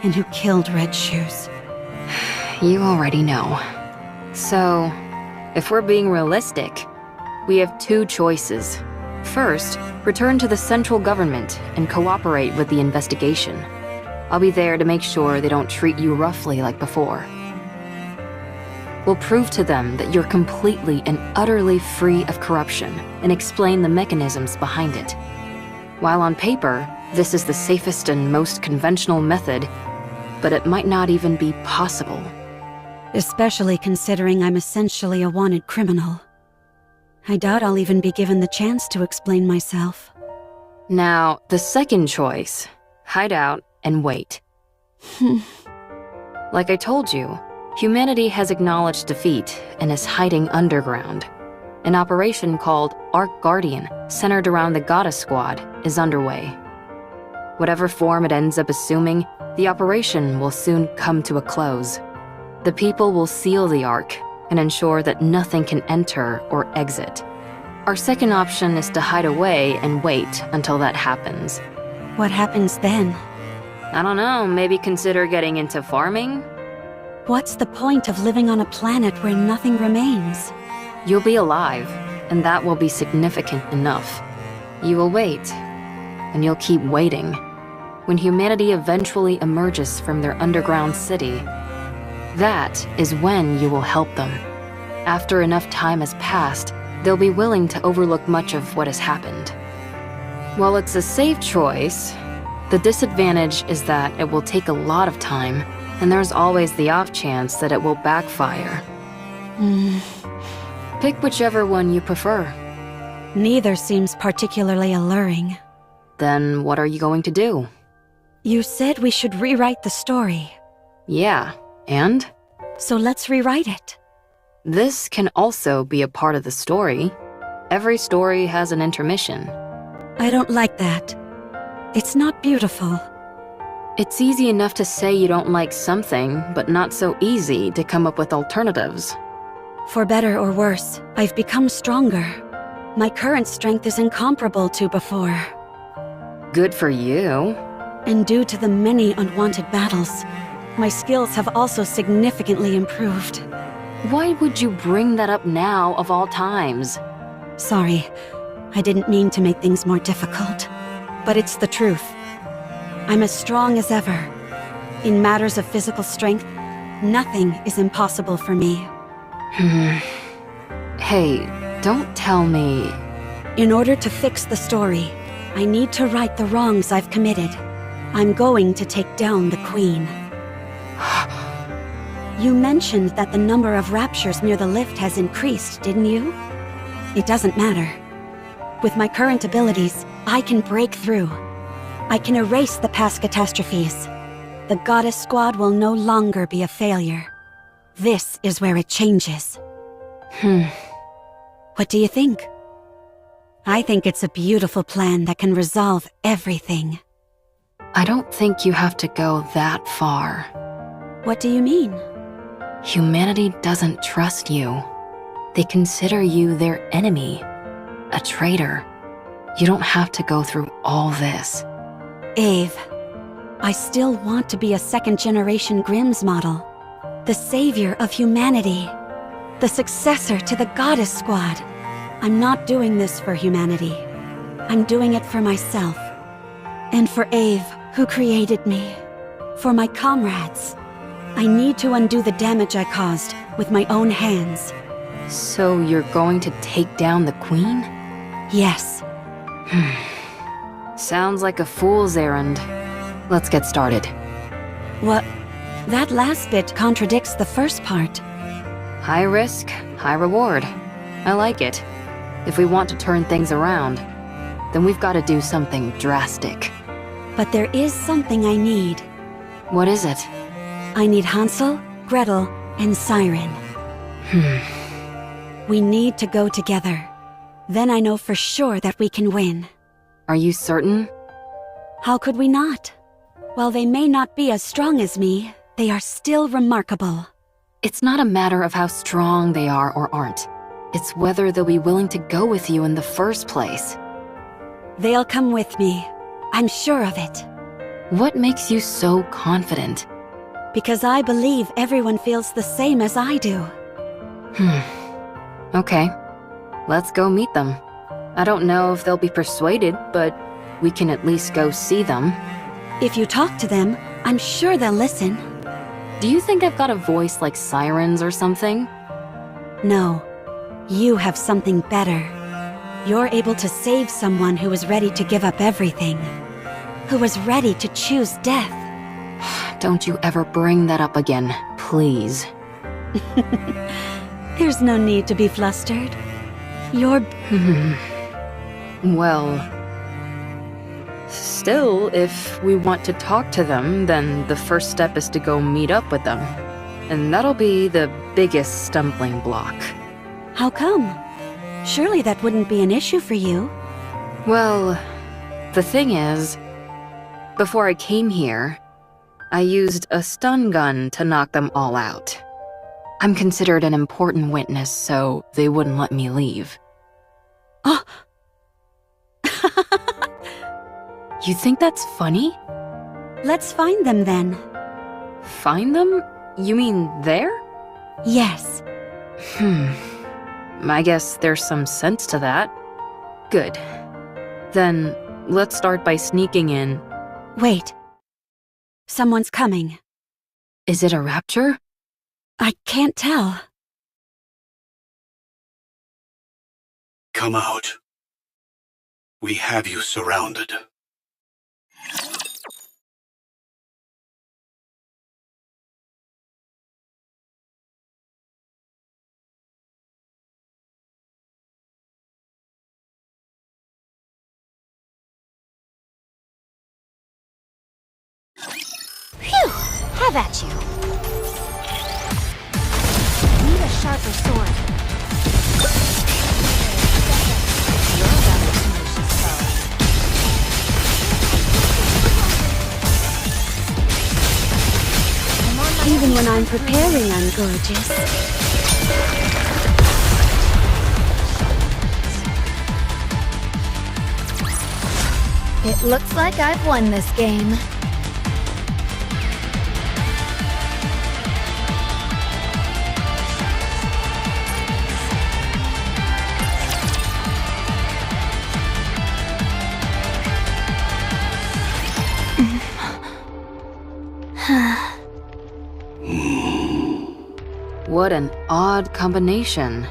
and who killed Red Shoes. You already know. So, if we're being realistic, we have two choices. First, return to the central government and cooperate with the investigation. I'll be there to make sure they don't treat you roughly like before. We'll prove to them that you're completely and utterly free of corruption and explain the mechanisms behind it. While on paper, this is the safest and most conventional method, but it might not even be possible. Especially considering I'm essentially a wanted criminal. I doubt I'll even be given the chance to explain myself. Now, the second choice, hide out and wait. Like I told you, humanity has acknowledged defeat and is hiding underground. An operation called Ark Guardian, centered around the Goddess Squad, is underway. Whatever form it ends up assuming, the operation will soon come to a close. The people will seal the Ark and ensure that nothing can enter or exit. Our second option is to hide away and wait until that happens. What happens then? I don't know, maybe consider getting into farming? What's the point of living on a planet where nothing remains? You'll be alive, and that will be significant enough. You will wait, and you'll keep waiting. When humanity eventually emerges from their underground city, that is when you will help them. After enough time has passed, they'll be willing to overlook much of what has happened. While it's a safe choice, the disadvantage is that it will take a lot of time, and there's always the off chance that it will backfire. Pick whichever one you prefer. Neither seems particularly alluring. Then what are you going to do? You said we should rewrite the story. Yeah, and? So let's rewrite it. This can also be a part of the story. Every story has an intermission. I don't like that. It's not beautiful. It's easy enough to say you don't like something, but not so easy to come up with alternatives. For better or worse, I've become stronger. My current strength is incomparable to before. Good for you. And due to the many unwanted battles, my skills have also significantly improved. Why would you bring that up now of all times? Sorry, I didn't mean to make things more difficult. But it's the truth. I'm as strong as ever. In matters of physical strength, nothing is impossible for me. Hey, don't tell me... In order to fix the story, I need to right the wrongs I've committed. I'm going to take down the Queen. You mentioned that the number of raptures near the lift has increased, didn't you? It doesn't matter. With my current abilities, I can break through. I can erase the past catastrophes. The Goddess Squad will no longer be a failure. This is where it changes. What do you think? I think it's a beautiful plan that can resolve everything. I don't think you have to go that far. What do you mean? Humanity doesn't trust you. They consider you their enemy, a traitor. You don't have to go through all this. Ave, I still want to be a second-generation Grimm's model. The savior of humanity. The successor to the Goddess Squad. I'm not doing this for humanity. I'm doing it for myself. And for Ave, who created me. For my comrades. I need to undo the damage I caused with my own hands. So you're going to take down the Queen? Yes. Sounds like a fool's errand. Let's get started. What? That last bit contradicts the first part. High risk, high reward. I like it. If we want to turn things around, then we've got to do something drastic. But there is something I need. What is it? I need Hansel, Gretel, and Siren. We need to go together. Then I know for sure that we can win. Are you certain? How could we not? While they may not be as strong as me, they are still remarkable. It's not a matter of how strong they are or aren't. It's whether they'll be willing to go with you in the first place. They'll come with me. I'm sure of it. What makes you so confident? Because I believe everyone feels the same as I do. Okay. Let's go meet them. I don't know if they'll be persuaded, but we can at least go see them. If you talk to them, I'm sure they'll listen. Do you think I've got a voice like sirens or something? No, you have something better. You're able to save someone who was ready to give up everything. Who was ready to choose death. Don't you ever bring that up again, please. There's no need to be flustered. You're... Well... Still, if we want to talk to them, then the first step is to go meet up with them. And that'll be the biggest stumbling block. How come? Surely that wouldn't be an issue for you. Well, the thing is, before I came here, I used a stun gun to knock them all out. I'm considered an important witness, so they wouldn't let me leave. Oh! You think that's funny? Let's find them then. Find them? You mean there? Yes. I guess there's some sense to that. Good. Then, let's start by sneaking in. Wait. Someone's coming. Is it a rapture? I can't tell. Come out. We have you surrounded. Phew! Have at you. Need a sharper sword. Even when I'm preparing, I'm gorgeous. It looks like I've won this game. What an odd combination.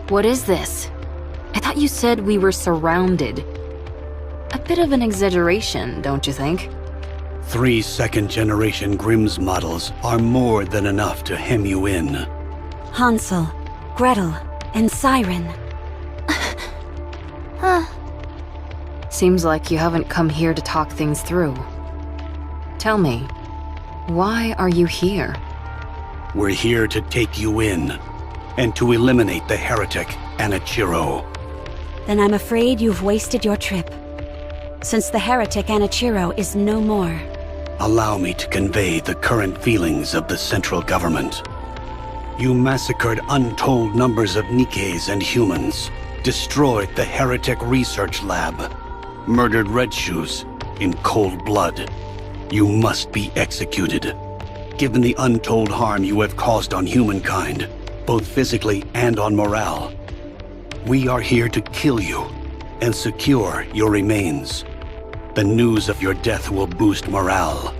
What is this? I thought you said we were surrounded. A bit of an exaggeration, don't you think? 3 second-generation Grimm's models are more than enough to hem you in. Hansel, Gretel, and Siren. Seems like you haven't come here to talk things through. Tell me, why are you here? We're here to take you in, and to eliminate the heretic, Anichiro. Then I'm afraid you've wasted your trip. Since the heretic Anichiro is no more. Allow me to convey the current feelings of the central government. You massacred untold numbers of Nikkes and humans, destroyed the heretic research lab, murdered Red Shoes in cold blood. You must be executed. Given the untold harm you have caused on humankind, both physically and on morale, we are here to kill you and secure your remains. The news of your death will boost morale.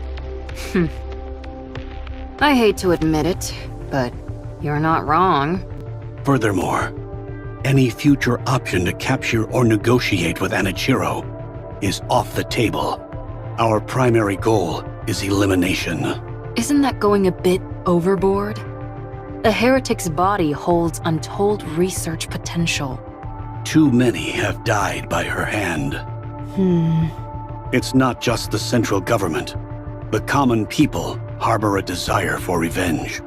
I hate to admit it, but you're not wrong. Furthermore, any future option to capture or negotiate with Anichiro is off the table. Our primary goal is elimination. Isn't that going a bit overboard? The heretic's body holds untold research potential. Too many have died by her hand. It's not just the central government. The common people harbor a desire for revenge.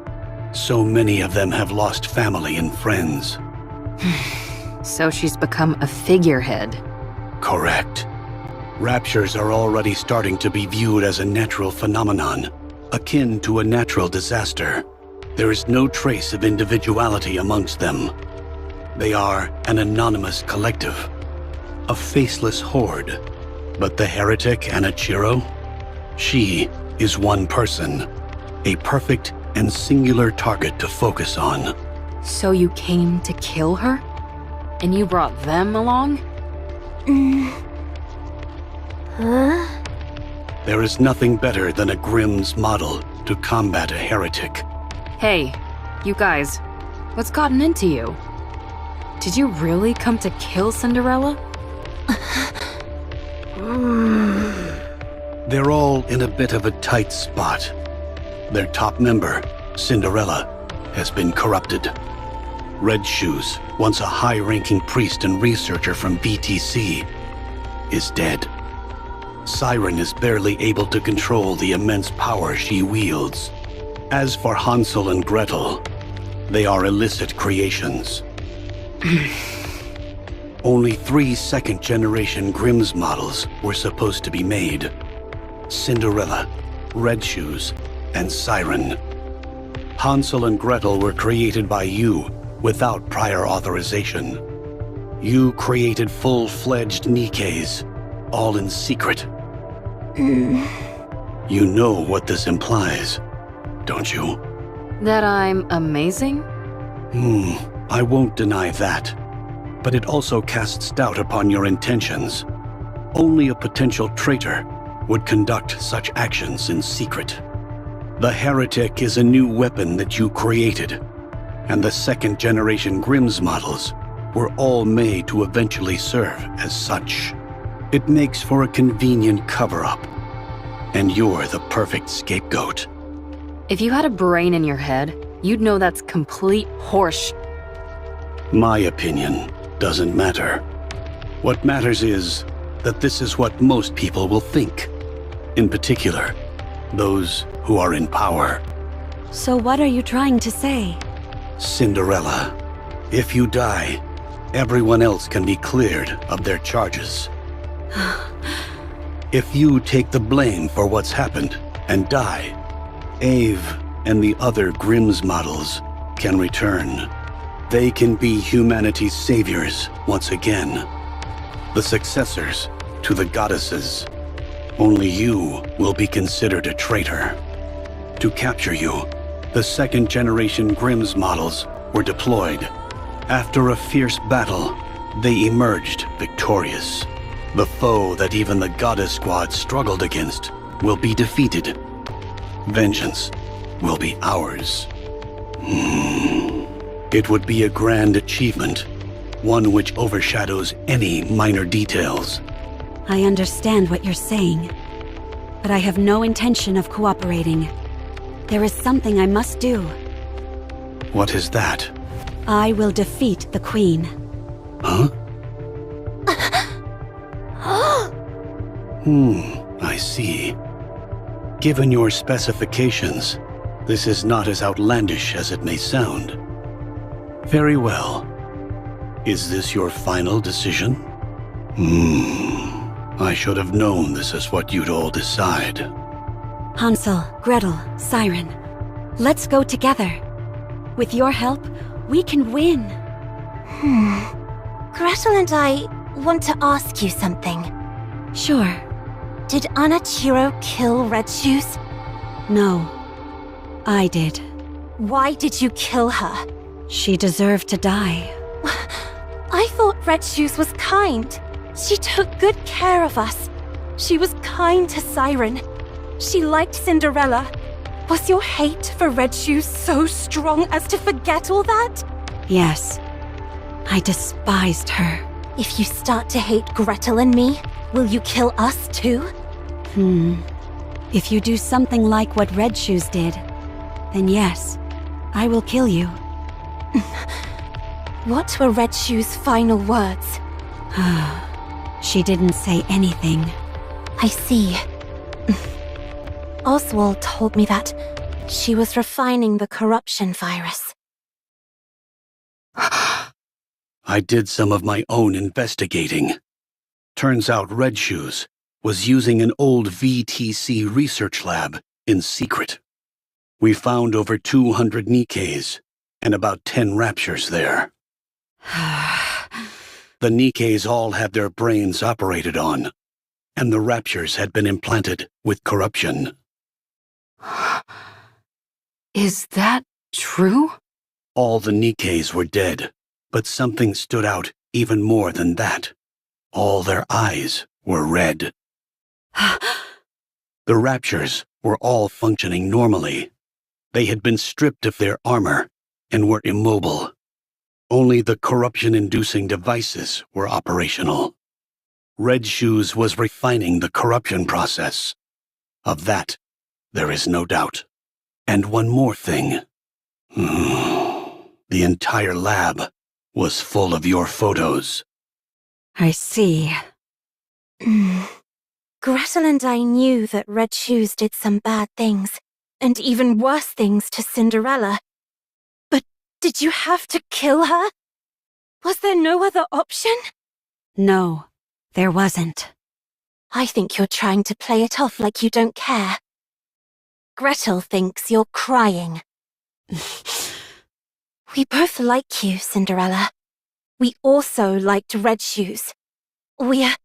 So many of them have lost family and friends. So she's become a figurehead. Correct. Raptures are already starting to be viewed as a natural phenomenon, akin to a natural disaster. There is no trace of individuality amongst them. They are an anonymous collective, a faceless horde. But the heretic Anichiro? She is one person, a perfect and singular target to focus on. So you came to kill her? And you brought them along? There is nothing better than a Grimm's model to combat a heretic. Hey, you guys, what's gotten into you? Did you really come to kill Cinderella? They're all in a bit of a tight spot. Their top member, Cinderella, has been corrupted. Red Shoes, once a high-ranking priest and researcher from BTC, is dead. Siren is barely able to control the immense power she wields. As for Hansel and Gretel, they are illicit creations. Only 3 second-generation Grimm's models were supposed to be made. Cinderella, Red Shoes, and Siren. Hansel and Gretel were created by you without prior authorization. You created full-fledged Nikkes, all in secret. You know what this implies, don't you? That I'm amazing? I won't deny that. But it also casts doubt upon your intentions. Only a potential traitor would conduct such actions in secret. The heretic is a new weapon that you created, and the second-generation Grimm's models were all made to eventually serve as such. It makes for a convenient cover-up, and you're the perfect scapegoat. If you had a brain in your head, you'd know that's complete horse. My opinion doesn't matter. What matters is that this is what most people will think. In particular, those who are in power. So what are you trying to say? Cinderella, if you die, everyone else can be cleared of their charges. If you take the blame for what's happened and die, Ave and the other Grimm's models can return. They can be humanity's saviors once again. The successors to the goddesses. Only you will be considered a traitor. To capture you, the second-generation Grimm's models were deployed. After a fierce battle, they emerged victorious. The foe that even the Goddess Squad struggled against will be defeated. Vengeance will be ours. It would be a grand achievement, one which overshadows any minor details. I understand what you're saying, but I have no intention of cooperating. There is something I must do. What is that? I will defeat the Queen. Huh? I see. Given your specifications, this is not as outlandish as it may sound. Very well. Is this your final decision? I should have known this is what you'd all decide. Hansel, Gretel, Siren, let's go together. With your help, we can win. Gretel and I want to ask you something. Sure. Did Anachiro kill Red Shoes? No. I did. Why did you kill her? She deserved to die. I thought Red Shoes was kind. She took good care of us. She was kind to Siren. She liked Cinderella. Was your hate for Red Shoes so strong as to forget all that? Yes. I despised her. If you start to hate Gretel and me, will you kill us too? If you do something like what Red Shoes did, then yes, I will kill you. What were Red Shoes' final words? She didn't say anything. I see. Oswald told me that she was refining the corruption virus. I did some of my own investigating. Turns out Red Shoes was using an old VTC research lab in secret. We found over 200 Nikkes and about 10 raptures there. The Nikkes all had their brains operated on, and the raptures had been implanted with corruption. Is that true? All the Nikkes were dead, but something stood out even more than that. All their eyes were red. The Raptures were all functioning normally. They had been stripped of their armor and were immobile. Only the corruption-inducing devices were operational. Red Shoes was refining the corruption process. Of that, there is no doubt. And one more thing. The entire lab was full of your photos. I see. Gretel and I knew that Red Shoes did some bad things, and even worse things to Cinderella. But did you have to kill her? Was there no other option? No, there wasn't. I think you're trying to play it off like you don't care. Gretel thinks you're crying. We both like you, Cinderella. We also liked Red Shoes. We're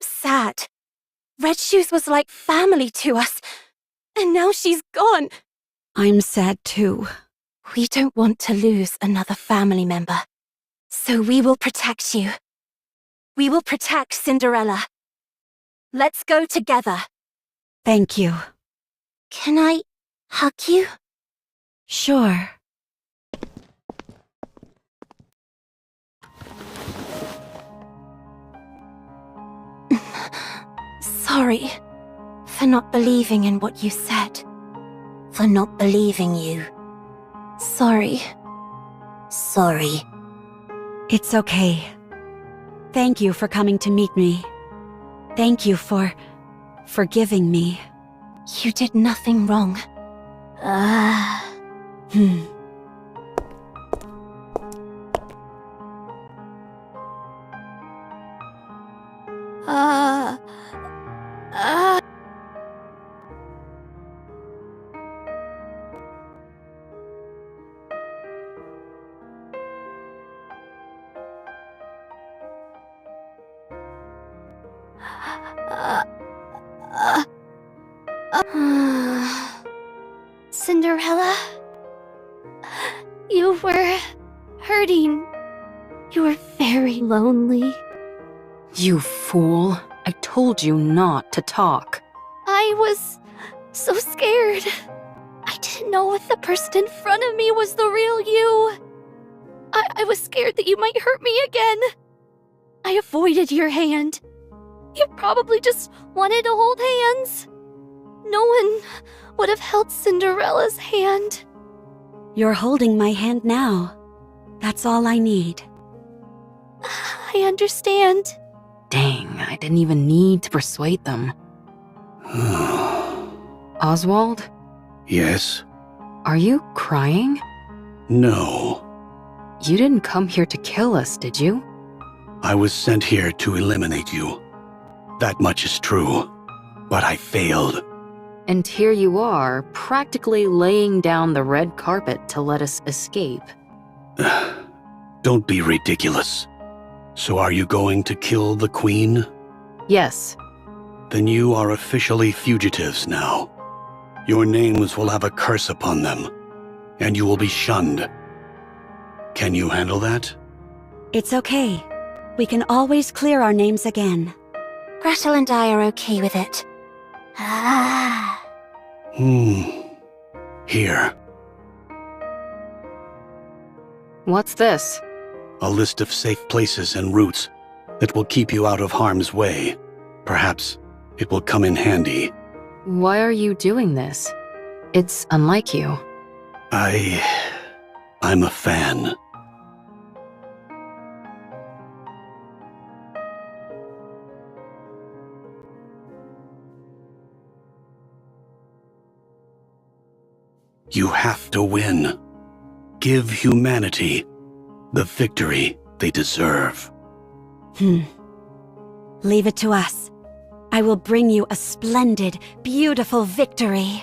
sad. Red Shoes was like family to us, and now she's gone. I'm sad too. We don't want to lose another family member, so we will protect you. We will protect Cinderella. Let's go together. Thank you. Can I hug you? Sure. Sorry for not believing in what you said. For not believing you. Sorry. Sorry. It's okay. Thank you for coming to meet me. Thank you for forgiving me. You did nothing wrong. Cinderella? You were hurting. You were very lonely. You fool. I told you not to talk. I was so scared. I didn't know if the person in front of me was the real you. I was scared that you might hurt me again. I avoided your hand. You probably just wanted to hold hands. No one would have held Cinderella's hand. You're holding my hand now. That's all I need. I understand. Dang, I didn't even need to persuade them. Oswald? Yes? Are you crying? No. You didn't come here to kill us, did you? I was sent here to eliminate you. That much is true. But I failed. And here you are, practically laying down the red carpet to let us escape. Don't be ridiculous. So are you going to kill the Queen? Yes. Then you are officially fugitives now. Your names will have a curse upon them, and you will be shunned. Can you handle that? It's okay. We can always clear our names again. Gretel and I are okay with it. Here. What's this? A list of safe places and routes that will keep you out of harm's way. Perhaps it will come in handy. Why are you doing this? It's unlike you. I'm a fan. You have to win. Give humanity the victory they deserve. Leave it to us. I will bring you a splendid, beautiful victory.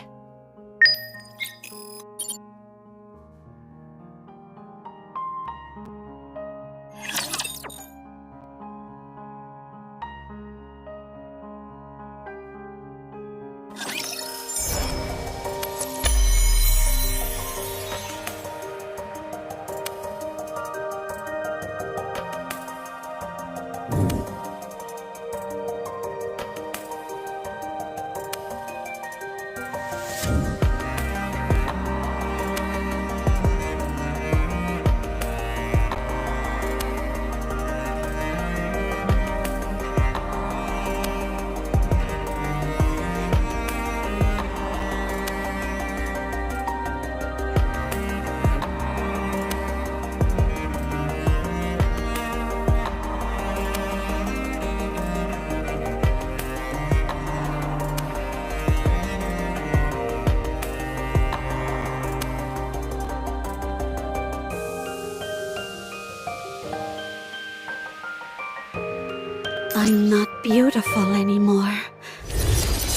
I'm not beautiful anymore.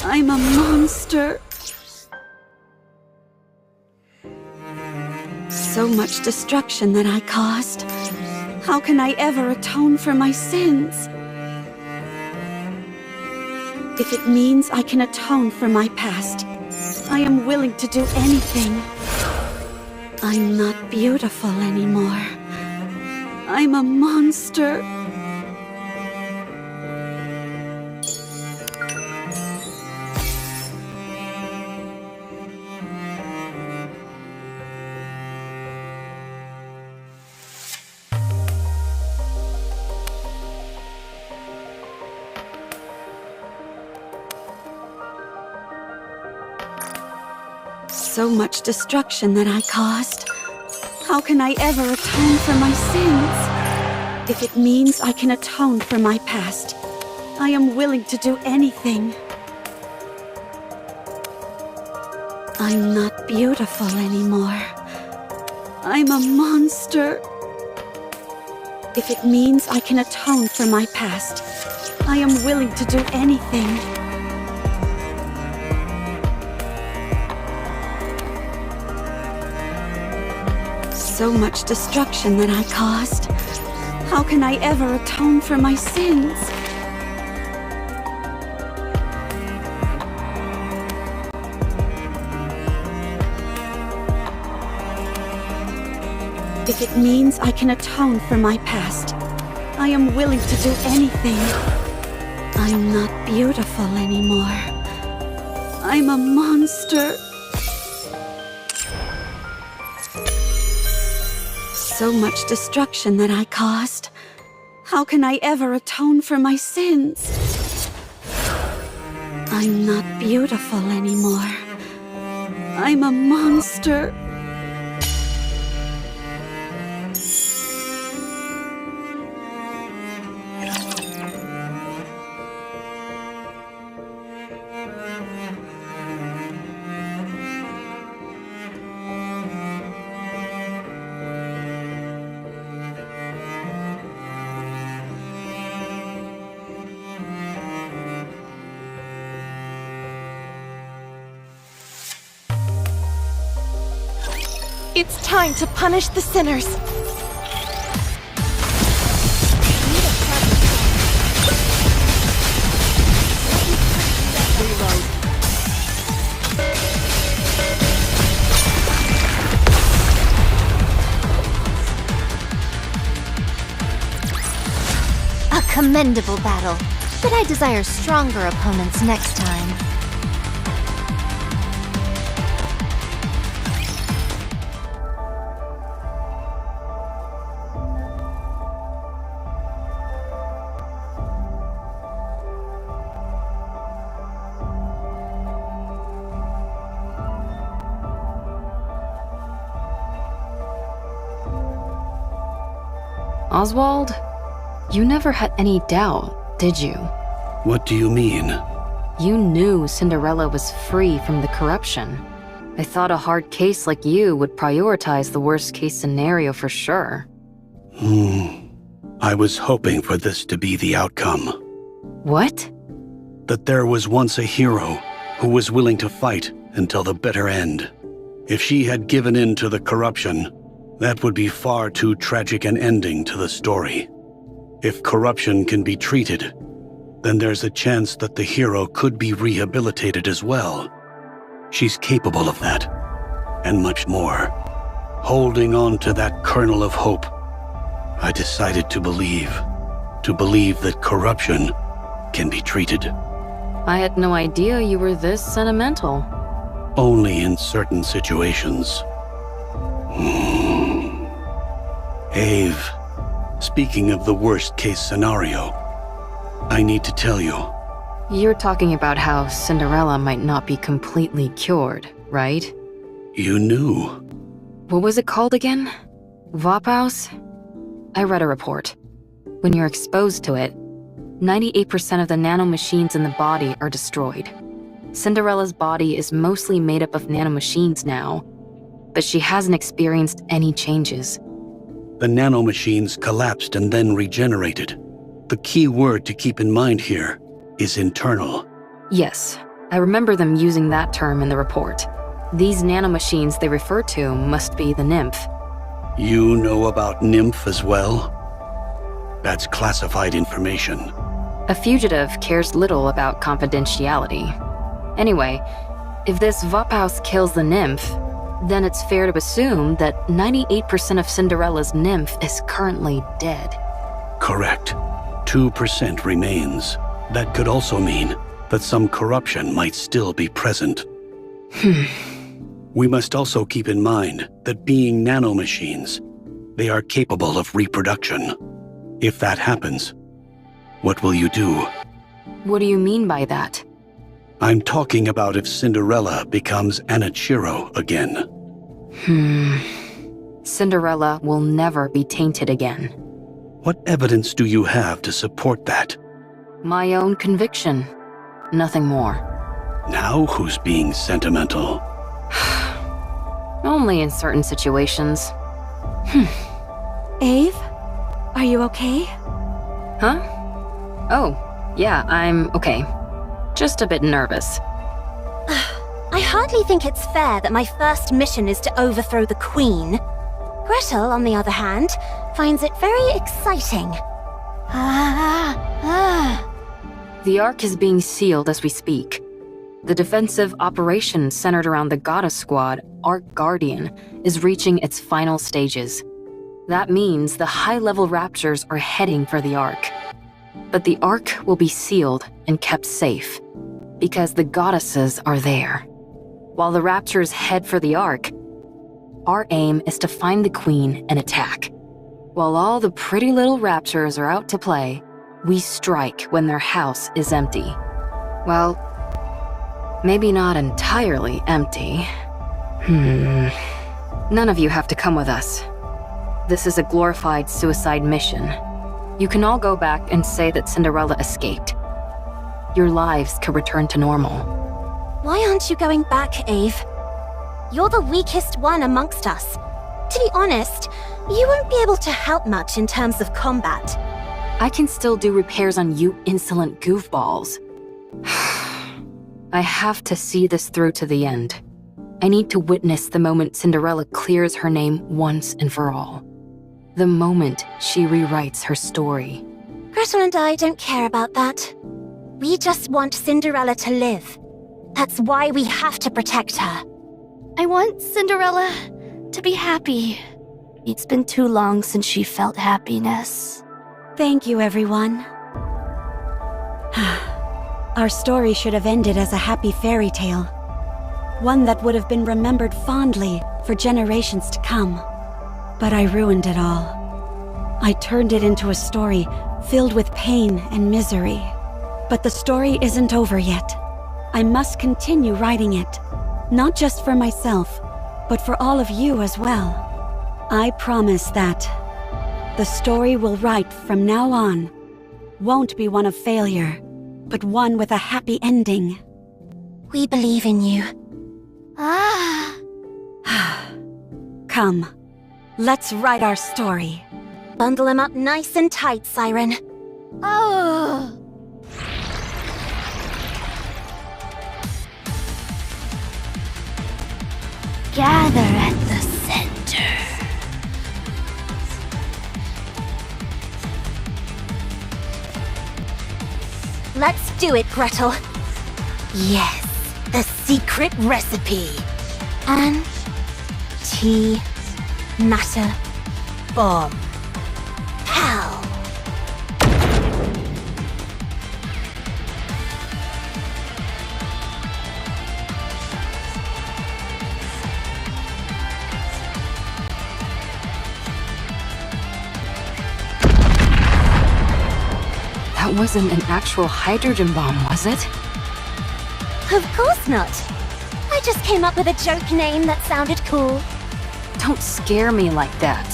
I'm a monster. So much destruction that I caused. How can I ever atone for my sins? If it means I can atone for my past, I am willing to do anything. I'm not beautiful anymore. I'm a monster. So much destruction that I caused. How can I ever atone for my sins? If it means I can atone for my past, I am willing to do anything. I'm not beautiful anymore. I'm a monster. If it means I can atone for my past, I am willing to do anything. So much destruction that I caused. How can I ever atone for my sins? If it means I can atone for my past, I am willing to do anything. I'm not beautiful anymore. I'm a monster. So much destruction that I caused. How can I ever atone for my sins? I'm not beautiful anymore. I'm a monster. It's time to punish the sinners. A commendable battle, but I desire stronger opponents next time. Oswald, you never had any doubt, did you? What do you mean? You knew Cinderella was free from the corruption. I thought a hard case like you would prioritize the worst case scenario for sure. I was hoping for this to be the outcome. What? That there was once a hero who was willing to fight until the bitter end. If she had given in to the corruption, that would be far too tragic an ending to the story. If corruption can be treated, then there's a chance that the hero could be rehabilitated as well. She's capable of that, and much more. Holding on to that kernel of hope, I decided to believe that corruption can be treated. I had no idea you were this sentimental. Only in certain situations. Ave, speaking of the worst-case scenario, I need to tell you. You're talking about how Cinderella might not be completely cured, right? You knew. What was it called again? Vophaus? I read a report. When you're exposed to it, 98% of the nanomachines in the body are destroyed. Cinderella's body is mostly made up of nanomachines now, but she hasn't experienced any changes. The nanomachines collapsed and then regenerated. The key word to keep in mind here is internal. Yes, I remember them using that term in the report. These nanomachines they refer to must be the nymph. You know about nymph as well? That's classified information. A fugitive cares little about confidentiality. Anyway, if this Vophaus kills the nymph, then it's fair to assume that 98% of Cinderella's nymph is currently dead. Correct. 2% remains. That could also mean that some corruption might still be present. We must also keep in mind that being nanomachines, they are capable of reproduction. If that happens, what will you do? What do you mean by that? I'm talking about if Cinderella becomes Anichiro again. Cinderella will never be tainted again. What evidence do you have to support that? My own conviction. Nothing more. Now who's being sentimental? Only in certain situations. Ave? Are you okay? Huh? Oh, yeah, I'm okay. Just a bit nervous. I hardly think it's fair that my first mission is to overthrow the Queen. Gretel, on the other hand, finds it very exciting. The Ark is being sealed as we speak. The defensive operation centered around the Goddess Squad, Ark Guardian, is reaching its final stages. That means the high-level Raptors are heading for the Ark. But the Ark will be sealed and kept safe, because the goddesses are there. While the Raptors head for the Ark, our aim is to find the Queen and attack. While all the pretty little Raptors are out to play, we strike when their house is empty. Well, maybe not entirely empty. None of you have to come with us. This is a glorified suicide mission. You can all go back and say that Cinderella escaped. Your lives can return to normal. Why aren't you going back, Ave? You're the weakest one amongst us. To be honest, you won't be able to help much in terms of combat. I can still do repairs on you insolent goofballs. I have to see this through to the end. I need to witness the moment Cinderella clears her name once and for all. The moment she rewrites her story. Gretel and I don't care about that. We just want Cinderella to live. That's why we have to protect her. I want Cinderella to be happy. It's been too long since she felt happiness. Thank you, everyone. Our story should have ended as a happy fairy tale. One that would have been remembered fondly for generations to come. But I ruined it all. I turned it into a story filled with pain and misery. But the story isn't over yet. I must continue writing it. Not just for myself, but for all of you as well. I promise that the story we'll write from now on won't be one of failure, but one with a happy ending. We believe in you. Come, let's write our story. Bundle him up nice and tight, Siren. Oh! Gather at the center. Let's do it, Gretel. Yes, the secret recipe. Anti-matter bomb. Pow! That wasn't an actual hydrogen bomb, was it? Of course not. I just came up with a joke name that sounded cool. Don't scare me like that.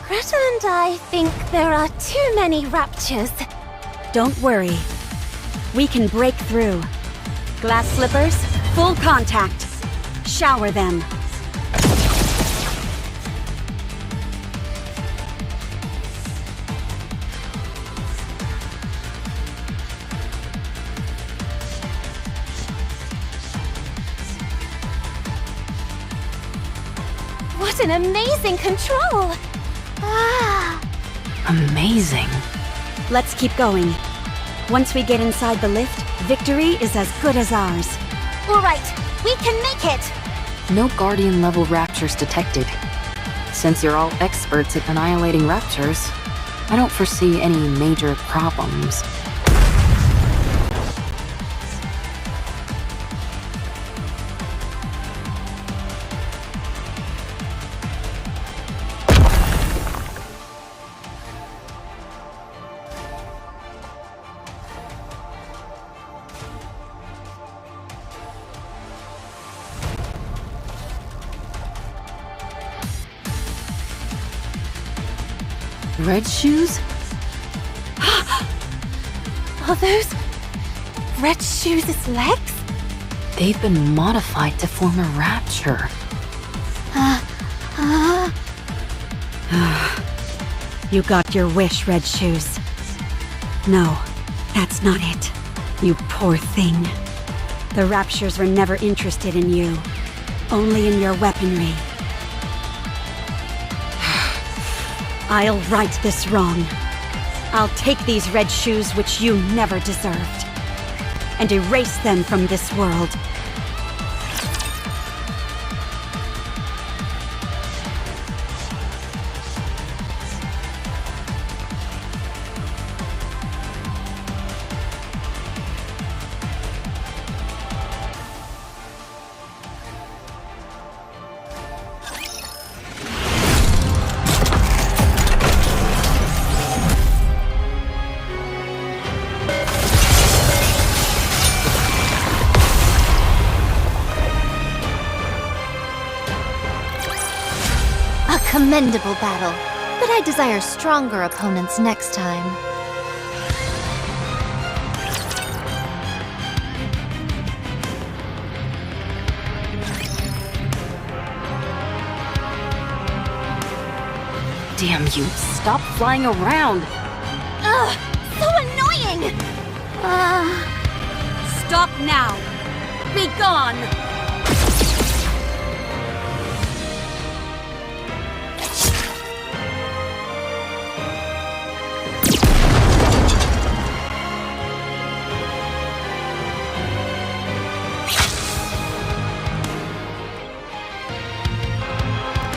Gretel and I think there are too many raptures. Don't worry. We can break through. Glass slippers, full contact. Shower them. What an amazing control! Ah! Amazing. Let's keep going. Once we get inside the lift, victory is as good as ours. All right, we can make it! No Guardian level raptures detected. Since you're all experts at annihilating raptures, I don't foresee any major problems. Red shoes? Are those Red Shoes' legs? They've been modified to form a rapture. You got your wish, Red Shoes. No, that's not it. You poor thing. The Raptures were never interested in you. Only in your weaponry. I'll right this wrong. I'll take these red shoes which you never deserved, and erase them from this world. Commendable battle, but I desire stronger opponents next time. Damn you, stop flying around! Ugh, so annoying! Stop now! Be gone!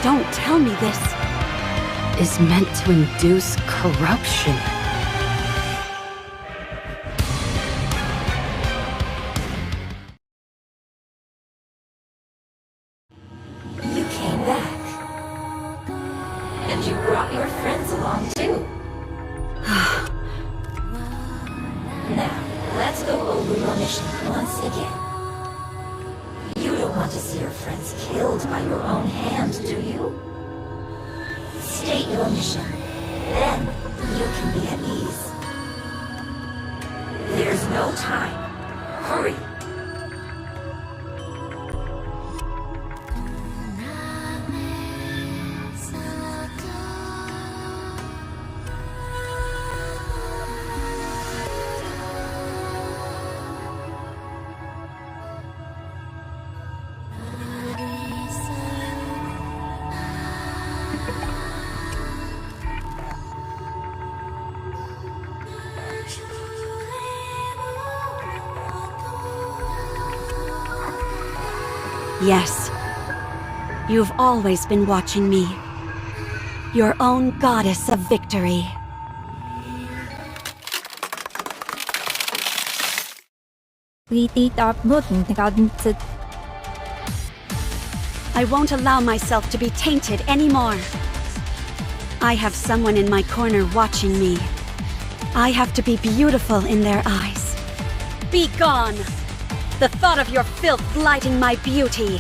Don't tell me this is meant to induce corruption. You came back. And you brought your friends along too. Now, let's go over your mission once again. You don't want to see your friends killed by your own hand, do you? State your mission. Then you can be at ease. There's no time. Hurry. Yes. You've always been watching me. Your own goddess of victory. I won't allow myself to be tainted anymore. I have someone in my corner watching me. I have to be beautiful in their eyes. Be gone! The thought of your filth blighting my beauty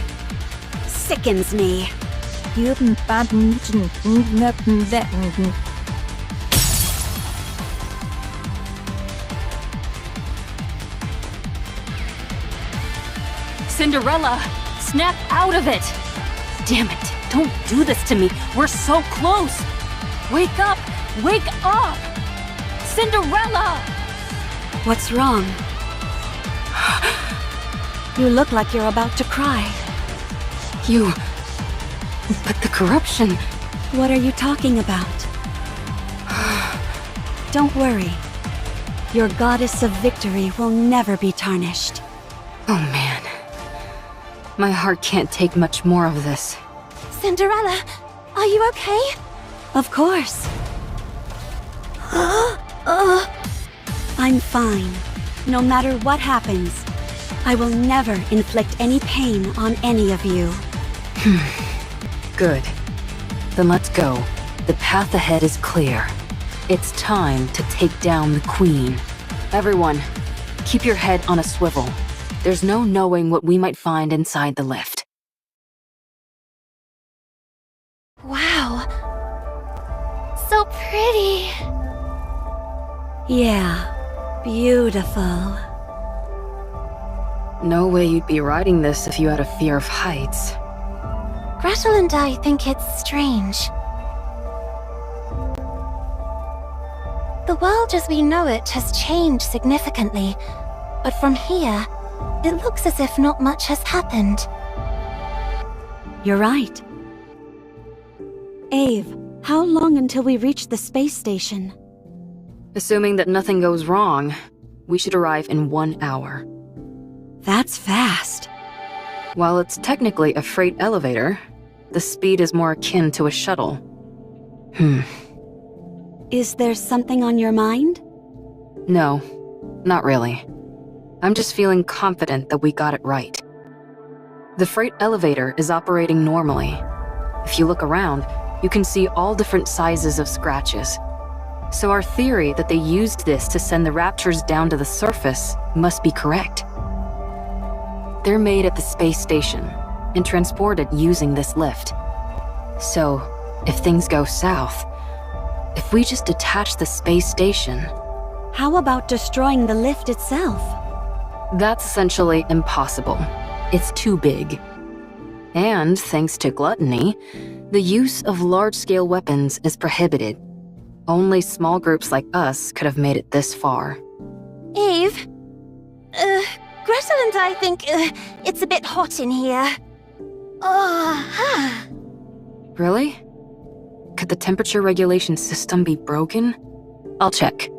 sickens me. Cinderella! Snap out of it! Damn it! Don't do this to me! We're so close! Wake up! Wake up! Cinderella! What's wrong? You look like you're about to cry. But the corruption... What are you talking about? Don't worry. Your goddess of victory will never be tarnished. Oh man. My heart can't take much more of this. Cinderella, are you okay? Of course. I'm fine. No matter what happens, I will never inflict any pain on any of you. Good. Then let's go. The path ahead is clear. It's time to take down the Queen. Everyone, keep your head on a swivel. There's no knowing what we might find inside the lift. Wow. So pretty. Yeah, beautiful. No way you'd be riding this if you had a fear of heights. Gretel and I think it's strange. The world as we know it has changed significantly, but from here, it looks as if not much has happened. You're right. Ave, how long until we reach the space station? Assuming that nothing goes wrong, we should arrive in 1 hour. That's fast. While it's technically a freight elevator, the speed is more akin to a shuttle. Is there something on your mind? No, not really. I'm just feeling confident that we got it right. The freight elevator is operating normally. If you look around, you can see all different sizes of scratches. So our theory that they used this to send the Raptures down to the surface must be correct. They're made at the space station and transported using this lift. So, if things go south, if we just detach the space station... How about destroying the lift itself? That's essentially impossible. It's too big. And, thanks to gluttony, the use of large-scale weapons is prohibited. Only small groups like us could have made it this far. Eve? Gretel and I think it's a bit hot in here. Really? Could the temperature regulation system be broken? I'll check.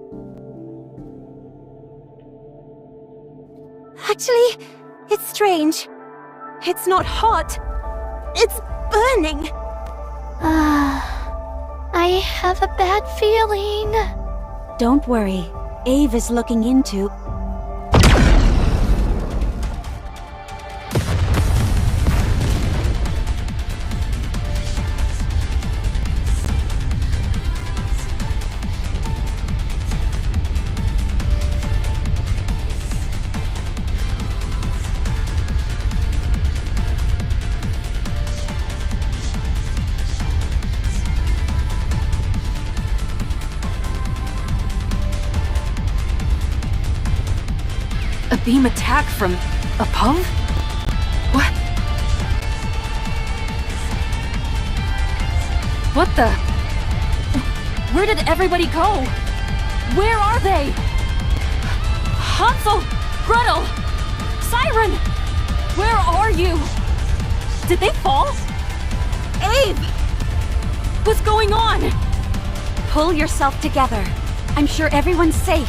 Actually, it's strange. It's not hot. It's burning. I have a bad feeling. Don't worry. Ave is looking into... A beam attack from above? What? What the? Where did everybody go? Where are they? Hansel! Gretel! Siren! Where are you? Did they fall? Abe! What's going on? Pull yourself together. I'm sure everyone's safe.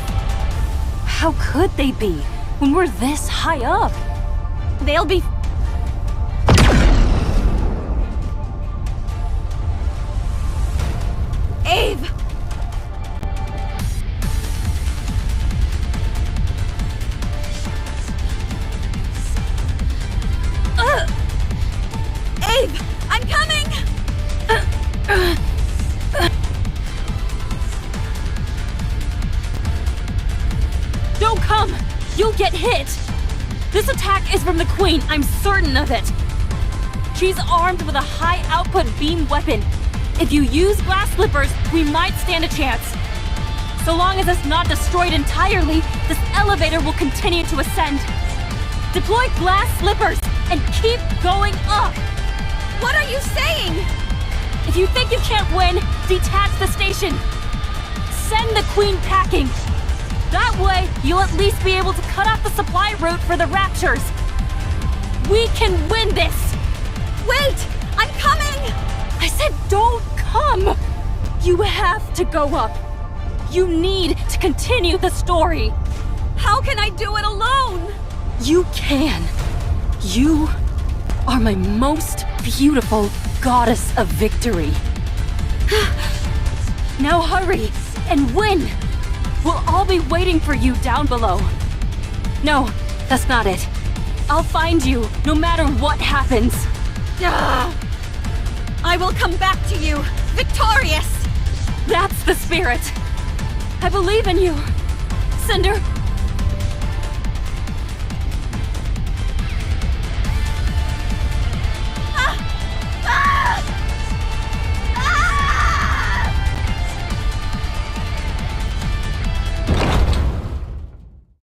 How could they be when we're this high up? They'll be... Abe! Abe! I'm coming! Don't come! You'll get hit! This attack is from the Queen, I'm certain of it! She's armed with a high-output beam weapon. If you use glass slippers, we might stand a chance. So long as it's not destroyed entirely, this elevator will continue to ascend. Deploy glass slippers! and keep going up! What are you saying? If you think you can't win, detach the station! Send the Queen packing! That way, you'll at least be able to cut off the supply route for the Raptures! We can win this! Wait! I'm coming! I said don't come! You have to go up! You need to continue the story! How can I do it alone? You can. You are my most beautiful goddess of victory. Now hurry and win! We'll all be waiting for you down below. No, that's not it. I'll find you no matter what happens. I will come back to you, victorious! That's the spirit. I believe in you, Cinder.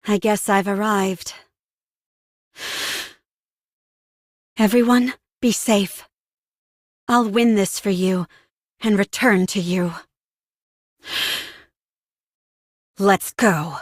I guess I've arrived. Everyone, be safe. I'll win this for you and return to you. Let's go.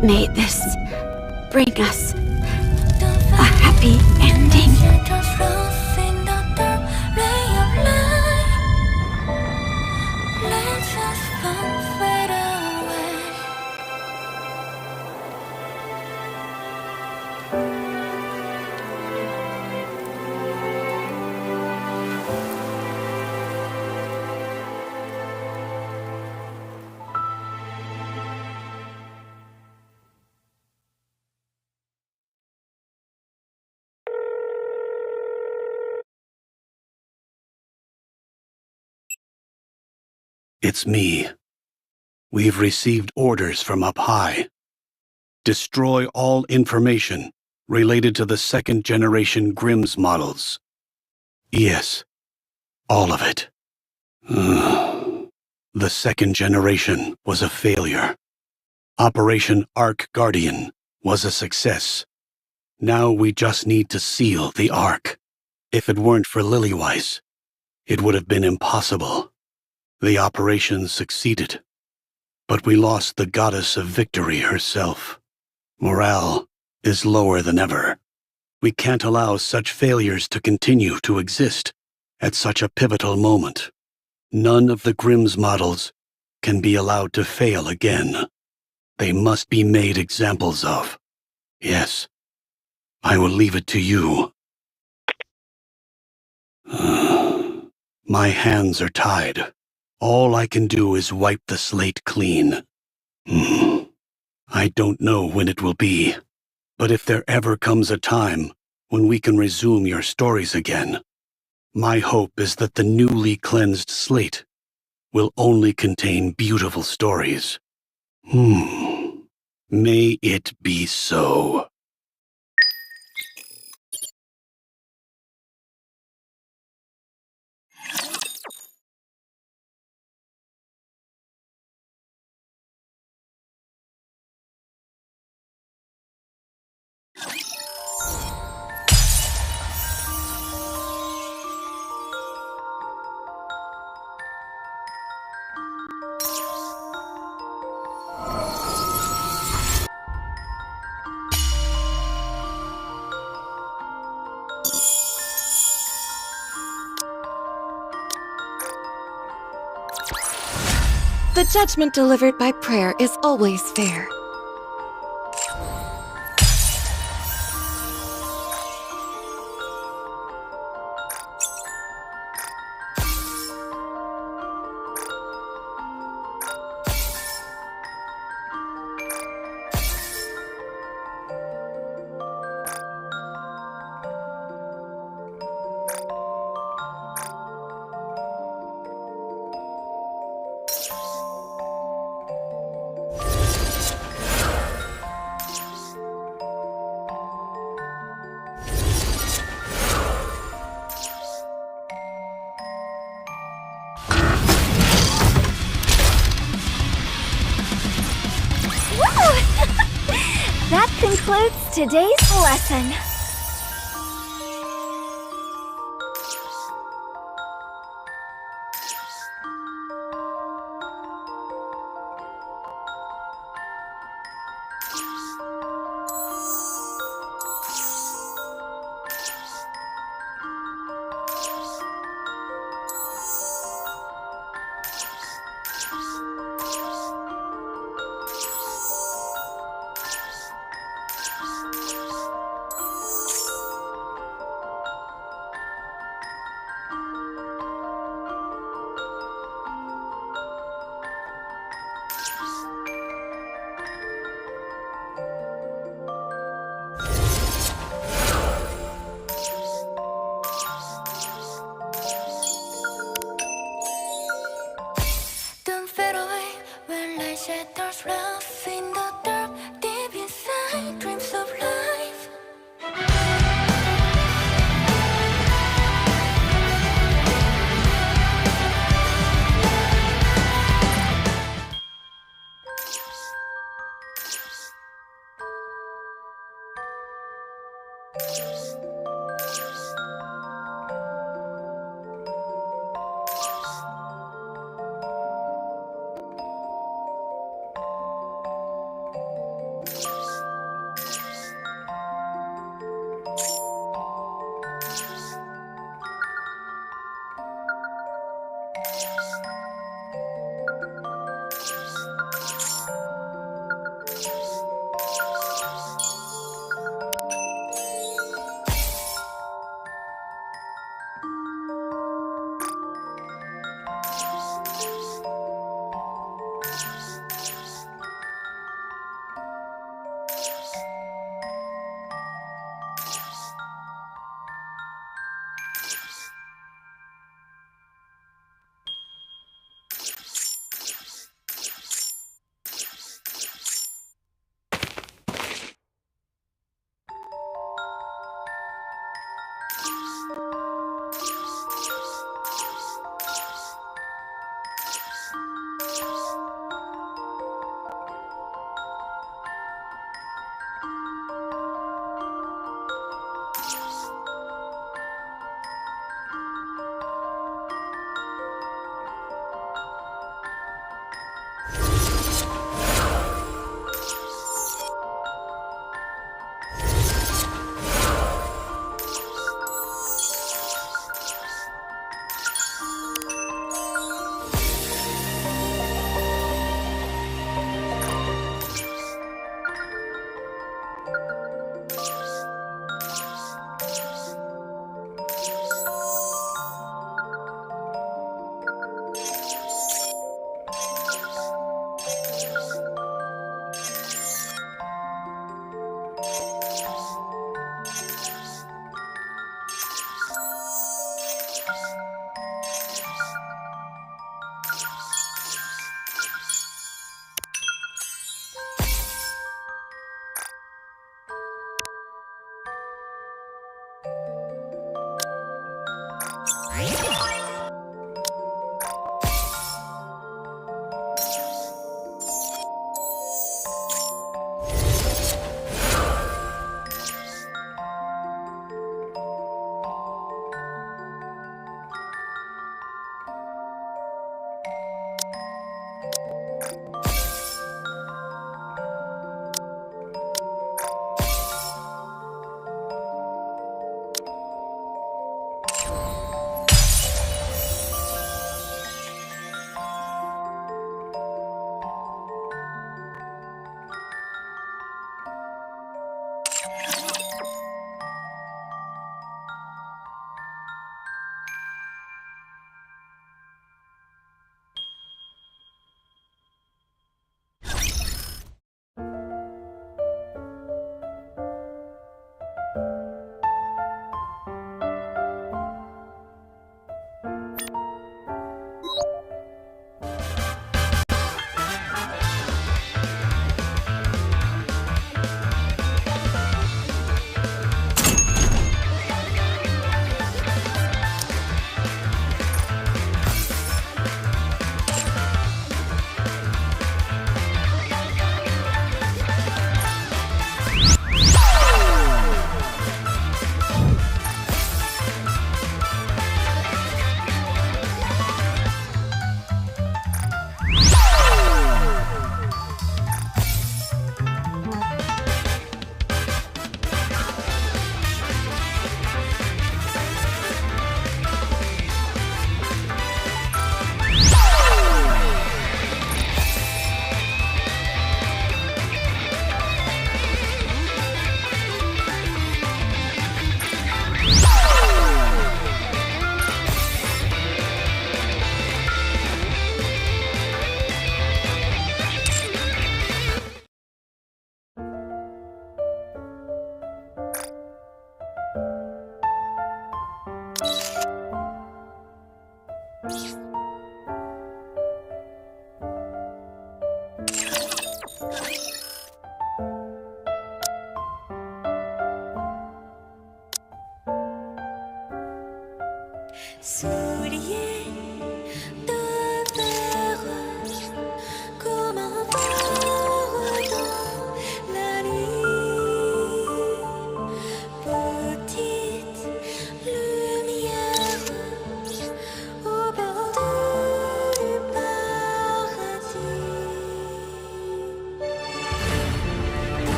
May this bring us a happy ending. It's me. We've received orders from up high. Destroy all information related to the second-generation Grimm's models. Yes, all of it. The second generation was a failure. Operation Ark Guardian was a success. Now we just need to seal the Ark. If it weren't for Lilyweiss, it would have been impossible. The operation succeeded, but we lost the goddess of victory herself. Morale is lower than ever. We can't allow such failures to continue to exist at such a pivotal moment. None of the Grimm's models can be allowed to fail again. They must be made examples of. Yes, I will leave it to you. My hands are tied. All I can do is wipe the slate clean. I don't know when it will be, but if there ever comes a time when we can resume your stories again, my hope is that the newly cleansed slate will only contain beautiful stories. May it be so. The judgment delivered by prayer is always fair. That concludes today's lesson.